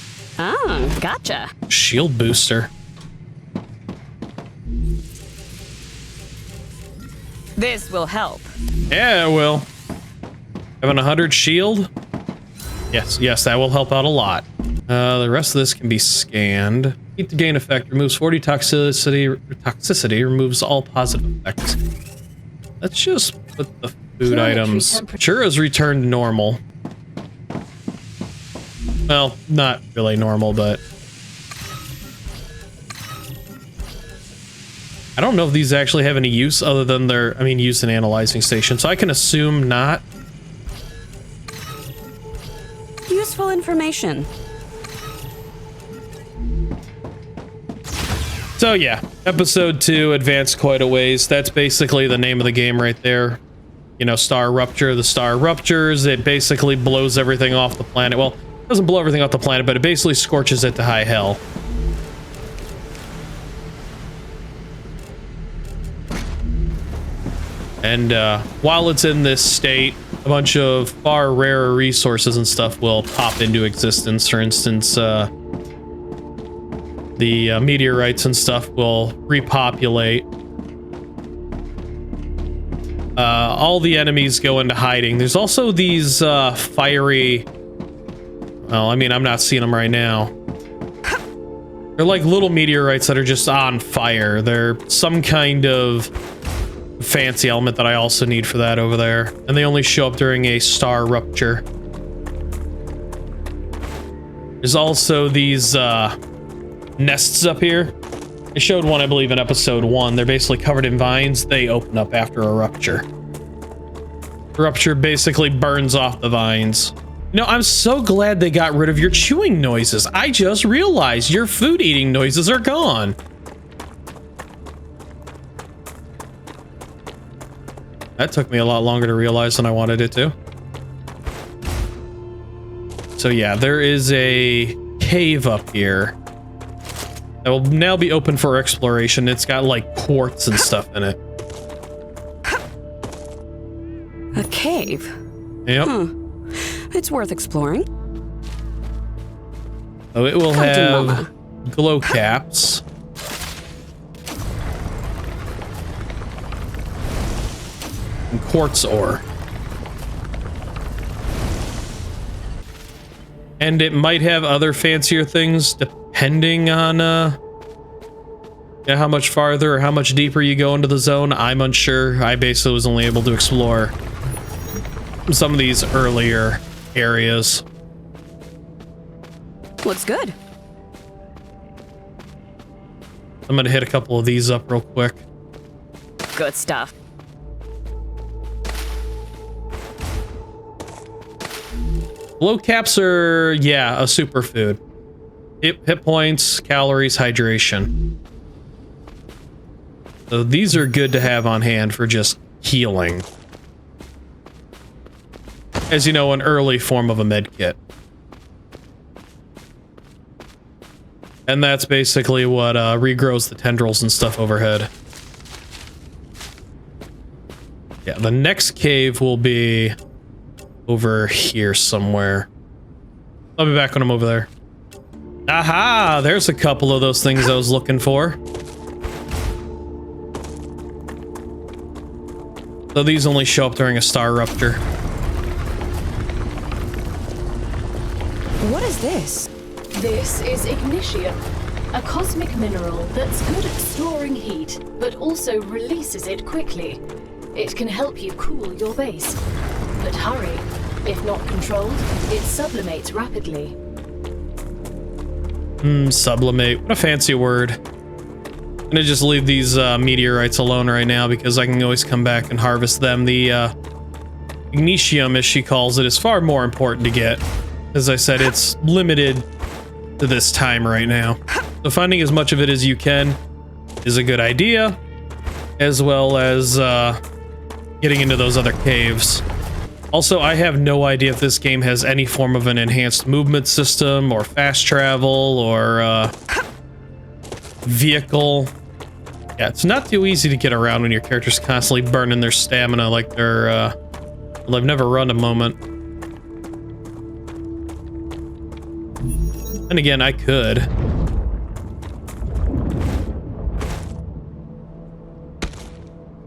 Gotcha. shield booster. This will help. Yeah, it will. Having 100 shield? Yes, that will help out a lot. The rest of this can be scanned. Heat to gain effect removes 40 toxicity, removes all positive effects. Let's just put the food items. Churra's returned normal. Well, not really normal, but I don't know if these actually have any use other than their, use an analyzing station, so I can assume not. Useful information. So yeah, episode 2 advanced quite a ways. That's basically the name of the game right there. You know, StarRupture, the star ruptures, it basically blows everything off the planet. Well, it doesn't blow everything off the planet, but it basically scorches it to high hell. And while it's in this state, a bunch of far rarer resources and stuff will pop into existence. For instance, the meteorites and stuff will repopulate. All the enemies go into hiding. There's also these fiery... Well, I'm not seeing them right now. They're like little meteorites that are just on fire. They're some kind of fancy element that I also need for that over there. And they only show up during a star rupture. There's also these nests up here. I showed one, I believe, in episode 1. They're basically covered in vines. They open up after a rupture. The rupture basically burns off the vines. You know, I'm so glad they got rid of your chewing noises. I just realized your food eating noises are gone. That took me a lot longer to realize than I wanted it to. So yeah, there is a cave up here that will now be open for exploration. It's got like quartz and stuff in it. A cave? Yep. It's worth exploring. So it will have glow caps. And quartz ore. And it might have other fancier things depending on how much farther or how much deeper you go into the zone. I'm unsure. I basically was only able to explore some of these earlier areas. Looks good. I'm gonna hit a couple of these up real quick. Good stuff. Glow caps are, yeah, a superfood. Hit points, calories, hydration. So these are good to have on hand for just healing. As you know, an early form of a med kit. And that's basically what regrows the tendrils and stuff overhead. Yeah, the next cave will be over here somewhere. I'll be back when I'm over there. Aha! There's a couple of those things I was looking for. So these only show up during a star rupture. What is this? This is ignition, a cosmic mineral that's good at storing heat, but also releases it quickly. It can help you cool your base. But hurry. If not controlled, it sublimates rapidly. Sublimate. What a fancy word. I'm gonna just leave these meteorites alone right now because I can always come back and harvest them. The Ignitium, as she calls it, is far more important to get. As I said, it's limited to this time right now. So finding as much of it as you can is a good idea, as well as getting into those other caves. Also, I have no idea if this game has any form of an enhanced movement system or fast travel or vehicle. Yeah, it's not too easy to get around when your character's constantly burning their stamina like they're well, I've never run a moment. And again, I could.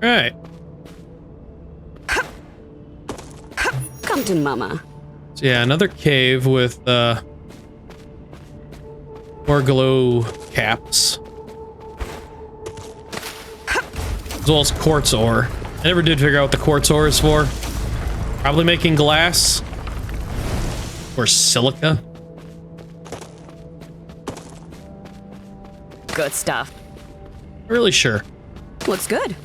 Right. Come to mama. So yeah, another cave with more glow caps. As well as quartz ore. I never did figure out what the quartz ore is for. Probably making glass. Or silica. Good stuff. Not really sure. Looks good.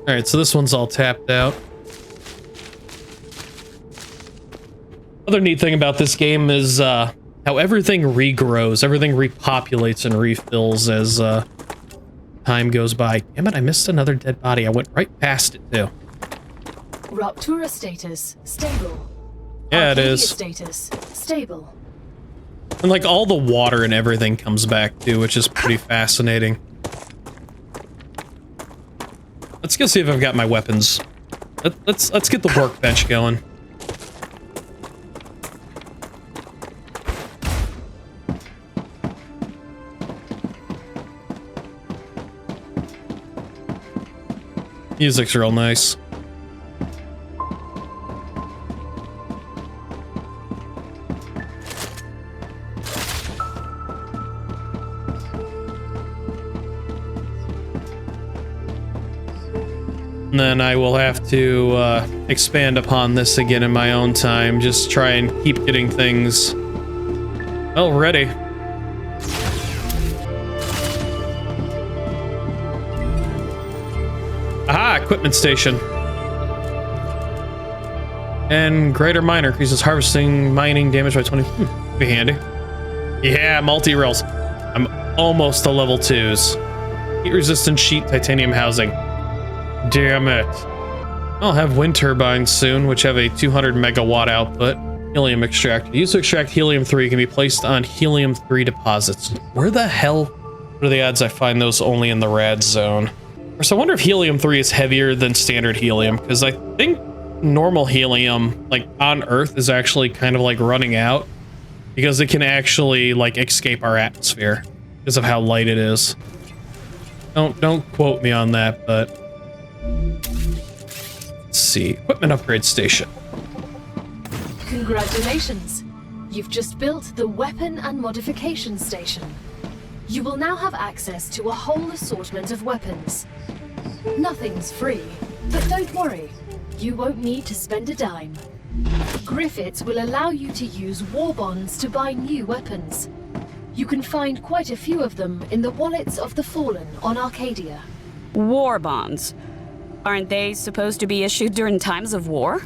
Alright, so this one's all tapped out. Other neat thing about this game is how everything regrows, everything repopulates and refills as time goes by. Damn it, I missed another dead body. I went right past it too. Raptura status, stable. Yeah, it Arcadia is. status, stable. And like all the water and everything comes back too, which is pretty fascinating. Let's go see if I've got my weapons. Let's get the workbench going. Music's real nice. And then I will have to expand upon this again in my own time. Just try and keep getting things, well, ready. Aha! Equipment station. And greater miner increases harvesting mining damage by 20. Be handy. Yeah, multi-rails. I'm almost to level 2s. Heat resistant sheet titanium housing. Damn it. I'll have wind turbines soon, which have a 200 megawatt output. Helium extractor. Used to extract helium-3 can be placed on helium-3 deposits. Where the hell are the odds I find those only in the rad zone? So I wonder if helium-3 is heavier than standard helium, because I think normal helium, like on Earth, is actually kind of like running out because it can actually like escape our atmosphere because of how light it is. Don't quote me on that, but let's see. Equipment upgrade station. Congratulations. You've just built the weapon and modification station. You will now have access to a whole assortment of weapons. Nothing's free, but don't worry. You won't need to spend a dime. Griffiths will allow you to use war bonds to buy new weapons. You can find quite a few of them in the wallets of the Fallen on Arcadia. War bonds. Aren't they supposed to be issued during times of war?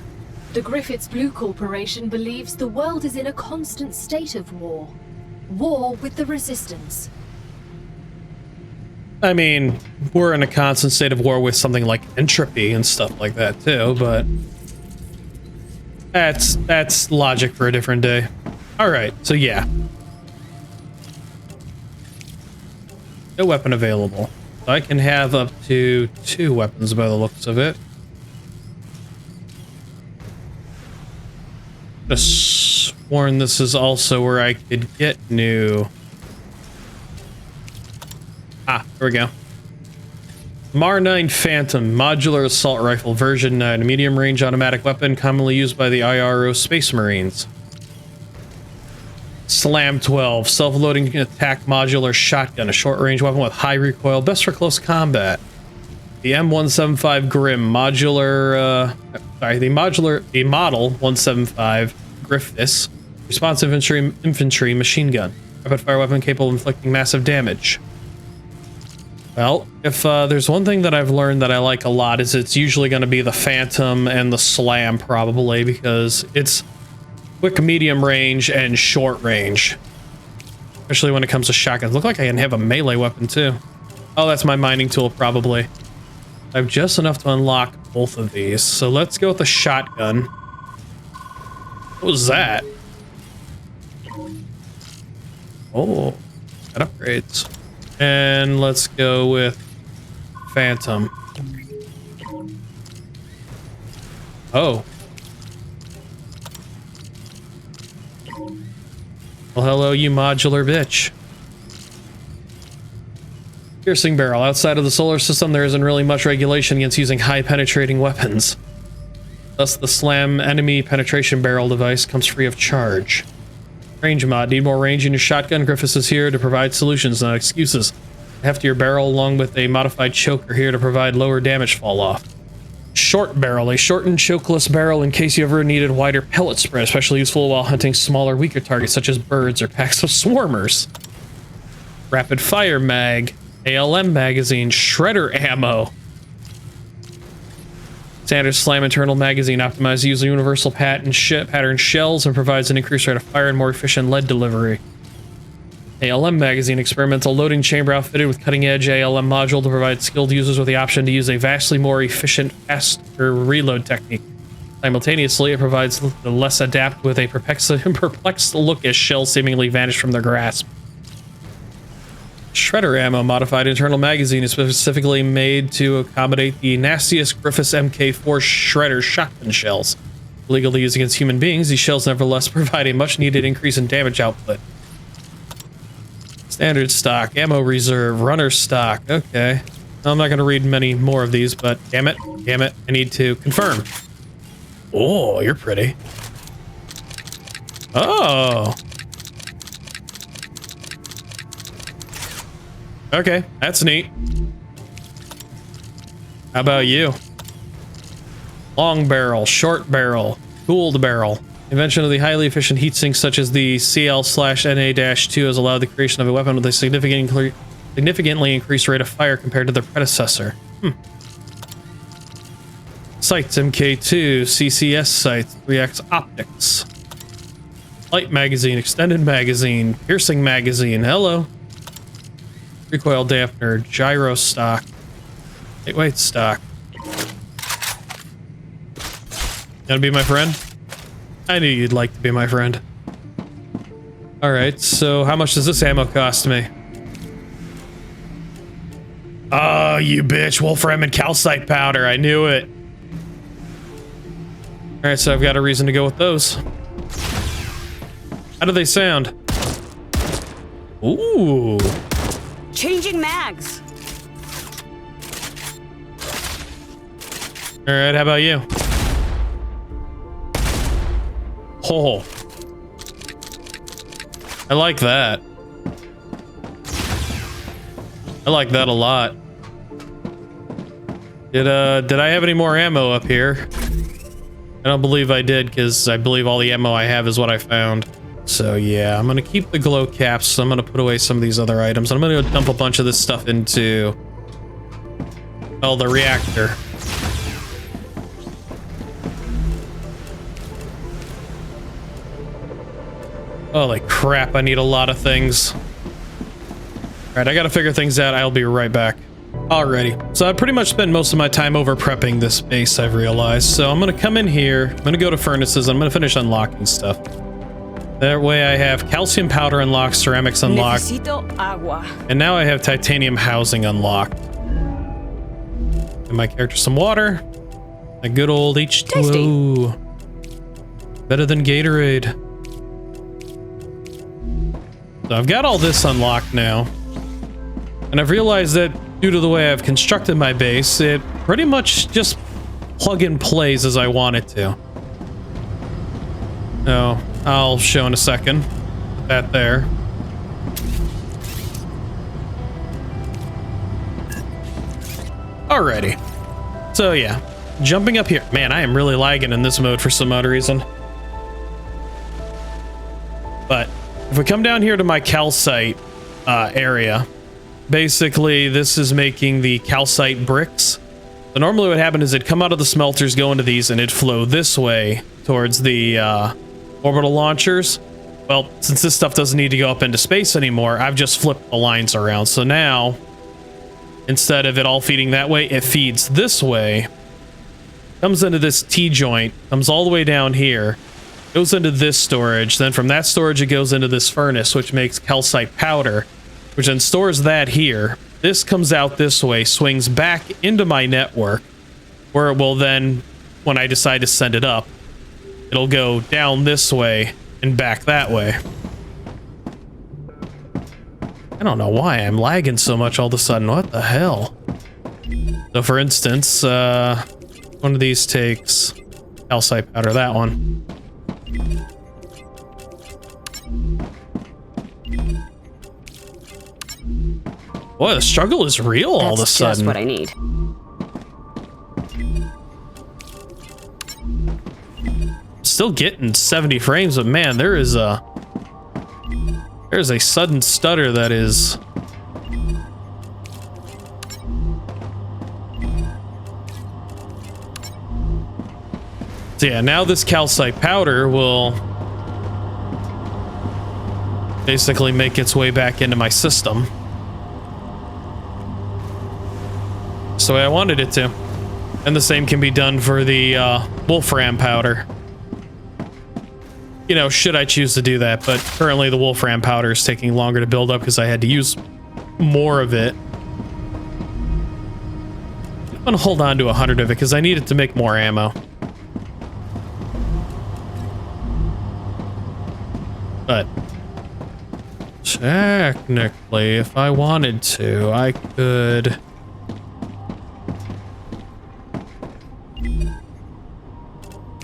The Griffiths Blue Corporation believes the world is in a constant state of war. War with the Resistance. I mean, we're in a constant state of war with something like entropy and stuff like that too, but that's logic for a different day. All right, so yeah. No weapon available. I can have up to 2 weapons by the looks of it. I've sworn this is also where I could get new. Ah, there we go. MAR-9 Phantom, modular assault rifle, version 9, a medium-range automatic weapon commonly used by the IRO Space Marines. Slam 12, self-loading attack modular shotgun, a short-range weapon with high recoil, best for close combat. The M175 Grim modular, the model 175 Griffiths, responsive infantry machine gun, rapid fire weapon capable of inflicting massive damage. Well, if there's one thing that I've learned that I like a lot, is it's usually going to be the Phantom and the Slam, probably, because it's quick, medium range, and short range. Especially when it comes to shotguns. Look like I can have a melee weapon, too. Oh, that's my mining tool, probably. I have just enough to unlock both of these. So let's go with the shotgun. What was that? Oh, that upgrades. And let's go with Phantom. Oh. Well, hello, you modular bitch. Piercing barrel. Outside of the solar system, there isn't really much regulation against using high penetrating weapons. Thus, the Slam enemy penetration barrel device comes free of charge. Range mod. Need more range in your shotgun? Griffiths is here to provide solutions, not excuses. Heftier barrel along with a modified choke are here to provide lower damage fall off. Short barrel. A shortened chokeless barrel in case you ever needed wider pellet spread, especially useful while hunting smaller, weaker targets such as birds or packs of swarmers. Rapid fire mag. ALM magazine. Shredder ammo. Standard Slam internal magazine optimized to use universal pattern shells and provides an increased rate of fire and more efficient lead delivery. ALM magazine experimental loading chamber outfitted with cutting-edge ALM module to provide skilled users with the option to use a vastly more efficient, faster reload technique. Simultaneously, it provides the less adept with a perplexed look as shells seemingly vanish from their grasp. Shredder ammo modified internal magazine is specifically made to accommodate the nastiest Griffiths MK4 Shredder shotgun shells. Illegal to use against human beings, these shells nevertheless provide a much-needed increase in damage output. Standard stock, ammo reserve, runner stock. Okay. I'm not going to read many more of these, but damn it, I need to confirm. Oh, you're pretty. Oh. Okay, that's neat. How about you? Long barrel, short barrel, cooled barrel. Invention of the highly efficient heat sinks such as the CL/NA-2 has allowed the creation of a weapon with a significantly increased rate of fire compared to their predecessor. Sights MK2, CCS sights, 3x optics. Light magazine, extended magazine, piercing magazine, hello. Recoil dampener, gyro stock, lightweight stock. Gonna be my friend? I knew you'd like to be my friend. Alright, so how much does this ammo cost me? Oh, you bitch, wolfram and calcite powder, I knew it. Alright, so I've got a reason to go with those. How do they sound? Ooh. Changing mags. Alright, how about you? Oh. I like that. I like that a lot. Did I have any more ammo up here? I don't believe I did, because I believe all the ammo I have is what I found. So yeah, I'm gonna keep the glow caps. So I'm gonna put away some of these other items. I'm gonna go dump a bunch of this stuff into, well, the reactor. Holy crap, I need a lot of things. Alright, I gotta figure things out. I'll be right back. Alrighty, so I pretty much spent most of my time over prepping this base, I've realized. So I'm gonna come in here, I'm gonna go to furnaces, I'm gonna finish unlocking stuff. That way I have calcium powder unlocked, ceramics unlocked, Necesito agua. and now I have titanium housing unlocked. Give my character some water. A good old H2O. Tasty. Better than Gatorade. So I've got all this unlocked now. And I've realized that due to the way I've constructed my base, it pretty much just plug and plays as I want it to. Oh, I'll show in a second. put that there. Alrighty. So yeah, jumping up here. Man, I am really lagging in this mode for some odd reason. But if we come down here to my calcite area, basically this is making the calcite bricks. So normally what happened is it'd come out of the smelters, go into these, and it'd flow this way towards the orbital launchers. Well, since this stuff doesn't need to go up into space anymore, I've just flipped the lines around. So now, instead of it all feeding that way, it feeds this way, comes into this T-joint, comes all the way down here, goes into this storage, then from that storage it goes into this furnace, which makes calcite powder, which then stores that here. This comes out this way, swings back into my network, where it will then, when I decide to send it up, it'll go down this way and back that way. I don't know why I'm lagging so much all of a sudden. What the hell? So for instance, one of these takes calcite powder, that one. Boy, the struggle is real all of a sudden. That's just what I need. Still getting 70 frames, but man, there's a sudden stutter that is so yeah, now this calcite powder will basically make its way back into my system. That's the way I wanted it to. And the same can be done for the wolfram powder. You know, should I choose to do that, but currently the wolfram powder is taking longer to build up because I had to use more of it. I'm gonna hold on to 100 of it because I need it to make more ammo. But technically, if I wanted to, I could...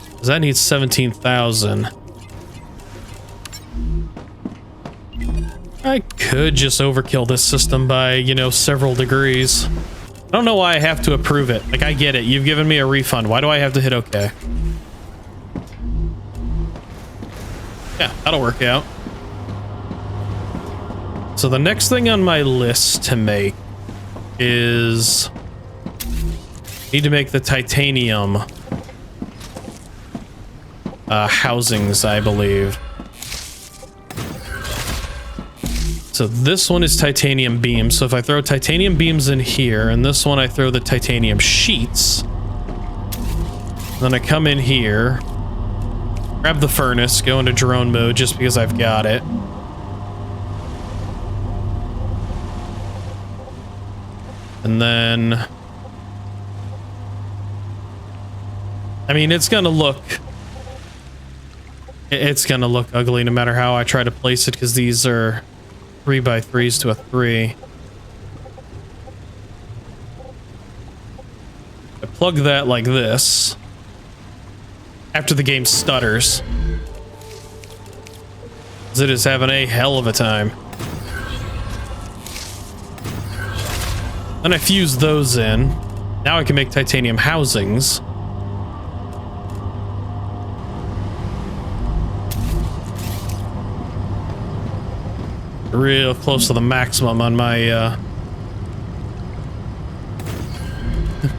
Because that needs 17,000. I could just overkill this system by, you know, several degrees. I don't know why I have to approve it. Like, I get it. You've given me a refund. Why do I have to hit OK? Yeah, that'll work out. So the next thing on my list to make is... need to make the titanium housings, I believe. So this one is titanium beams. So if I throw titanium beams in here, and this one I throw the titanium sheets, then I come in here, grab the furnace, go into drone mode just because I've got it. And then... I mean, it's gonna look ugly no matter how I try to place it, because these are 3x3s to a 3. I plug that like this after the game stutters, because it is having a hell of a time. Then I fuse those in. Now I can make titanium housings. Real close to the maximum on my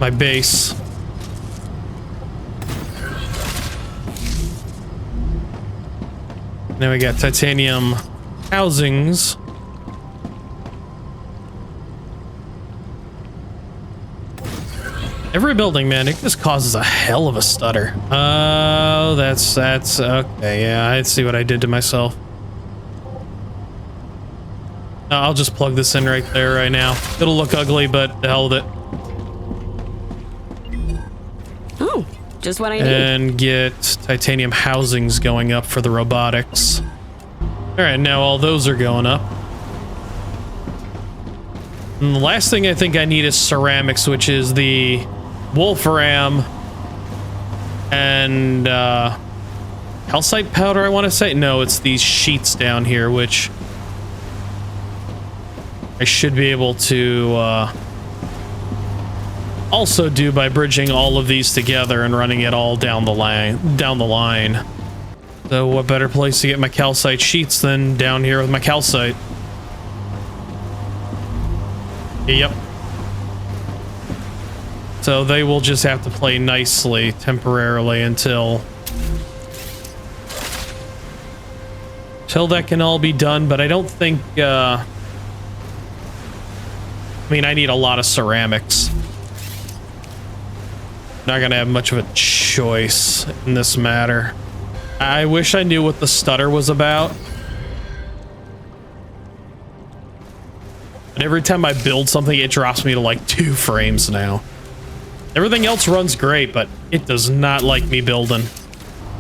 my base. Now we got titanium housings. Every building, man, it just causes a hell of a stutter. Oh, that's okay. Yeah, I see what I did to myself. I'll just plug this in right there right now. It'll look ugly, but the hell with it. Oh, just what I need. And get titanium housings going up for the robotics. All right, now all those are going up. And the last thing I think I need is ceramics, which is the wolfram and calcite powder, I want to say. No, it's these sheets down here, which I should be able to also do by bridging all of these together and running it all down the line. So what better place to get my calcite sheets than down here with my calcite? Yep. So they will just have to play nicely temporarily until that can all be done, but I don't think I mean, I need a lot of ceramics. Not gonna have much of a choice in this matter. I wish I knew what the stutter was about. And every time I build something, it drops me to like 2 frames now. Everything else runs great, but it does not like me building.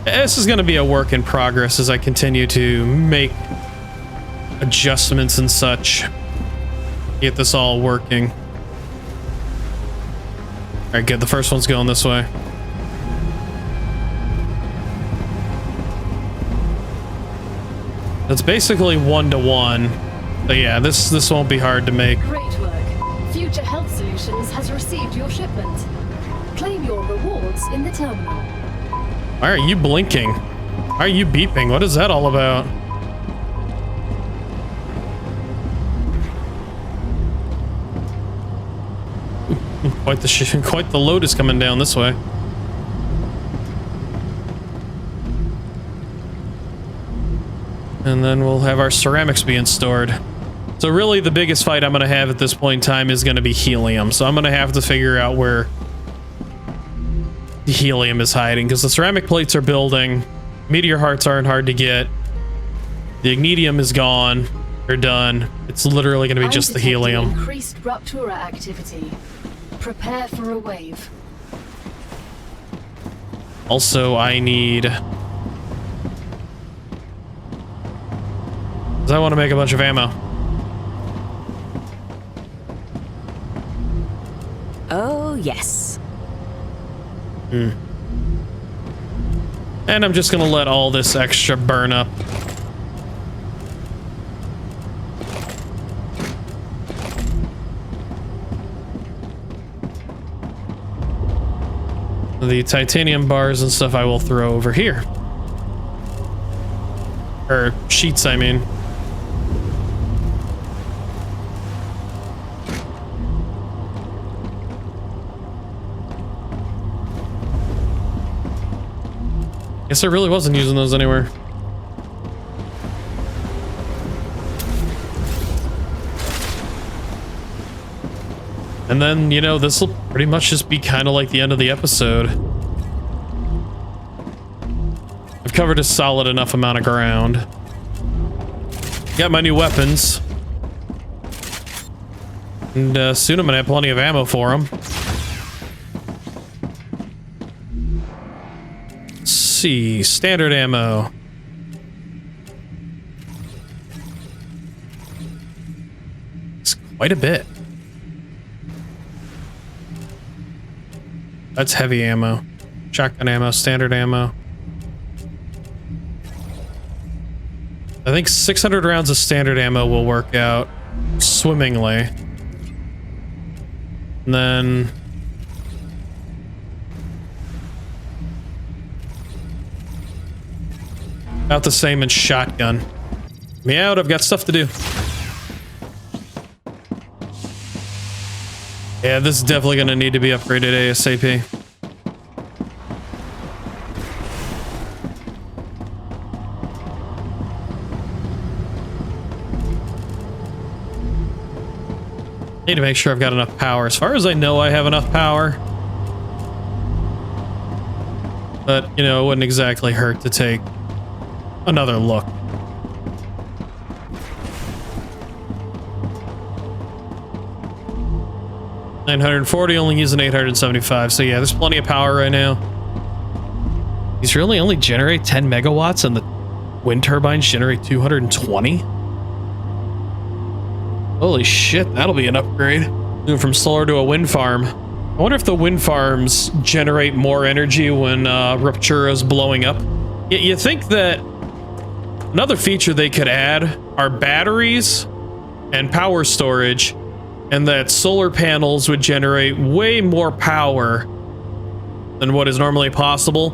This is gonna be a work in progress as I continue to make adjustments and such. Get this all working. All right, good. The first one's going this way. It's basically 1-to-1. But yeah, this won't be hard to make. Great work. Future Health Solutions has received your shipment. Claim your rewards in the terminal. Why are you blinking? Why are you beeping? What is that all about? Quite the load is coming down this way. And then we'll have our ceramics being stored. So really the biggest fight I'm going to have at this point in time is going to be helium. So I'm going to have to figure out where the helium is hiding, because the ceramic plates are building. Meteor hearts aren't hard to get. The ignitium is gone. They're done. It's literally going to be just the helium. Increased Ruptura activity. Prepare for a wave. Also, I need... I want to make a bunch of ammo. Oh, yes. And I'm just going to let all this extra burn up. The titanium bars and stuff I will throw over here. Or sheets, I mean. Guess I really wasn't using those anywhere. And then, you know, this will pretty much just be kind of like the end of the episode. I've covered a solid enough amount of ground. Got my new weapons. And soon I'm gonna have plenty of ammo for them. Let's see, standard ammo. It's quite a bit. That's heavy ammo. Shotgun ammo, standard ammo. I think 600 rounds of standard ammo will work out swimmingly. And then... about the same in shotgun. Me out, I've got stuff to do. Yeah, this is definitely gonna need to be upgraded ASAP. Need to make sure I've got enough power. As far as I know, I have enough power. But, you know, it wouldn't exactly hurt to take another look. $940, only using 875. So yeah, there's plenty of power right now. These really only generate 10 megawatts and the wind turbines generate 220? Holy shit, that'll be an upgrade. Moving from solar to a wind farm. I wonder if the wind farms generate more energy when Rupture is blowing up. You think that another feature they could add are batteries and power storage, and that solar panels would generate way more power than what is normally possible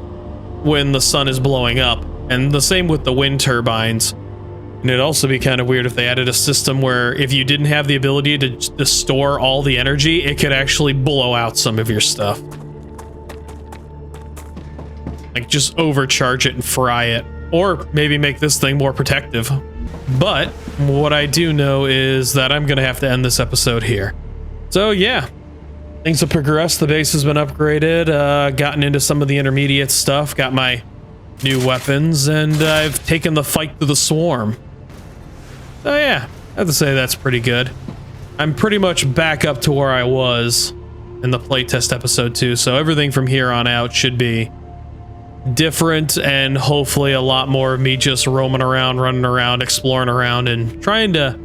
when the sun is blowing up. And the same with the wind turbines. And it'd also be kind of weird if they added a system where if you didn't have the ability to store all the energy, it could actually blow out some of your stuff. Like just overcharge it and fry it. Or maybe make this thing more protective. But what I do know is that I'm gonna have to end this episode here. So yeah, things have progressed. The base has been upgraded, gotten into some of the intermediate stuff, got my new weapons, and I've taken the fight to the swarm. So yeah, I have to say that's pretty good. I'm pretty much back up to where I was in the playtest episode 2, so everything from here on out should be different, and hopefully a lot more of me just roaming around, running around, exploring around, and trying to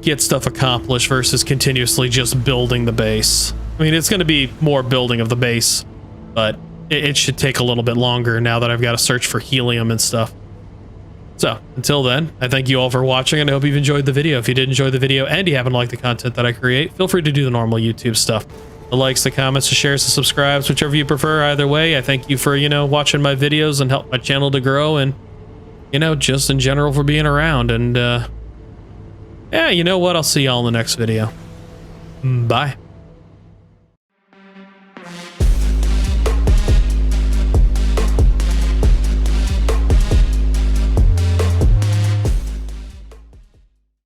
get stuff accomplished versus continuously just building the base. I mean, it's going to be more building of the base, but it should take a little bit longer now that I've got to search for helium and stuff. So until then, I thank you all for watching, and I hope you've enjoyed the video. If you did enjoy the video and you happen to like the content that I create, feel free to do the normal YouTube stuff. The likes, the comments, the shares, the subscribes, whichever you prefer. Either way, I thank you for, watching my videos and help my channel to grow, and, just in general for being around. And, yeah, you know what? I'll see y'all in the next video. Bye.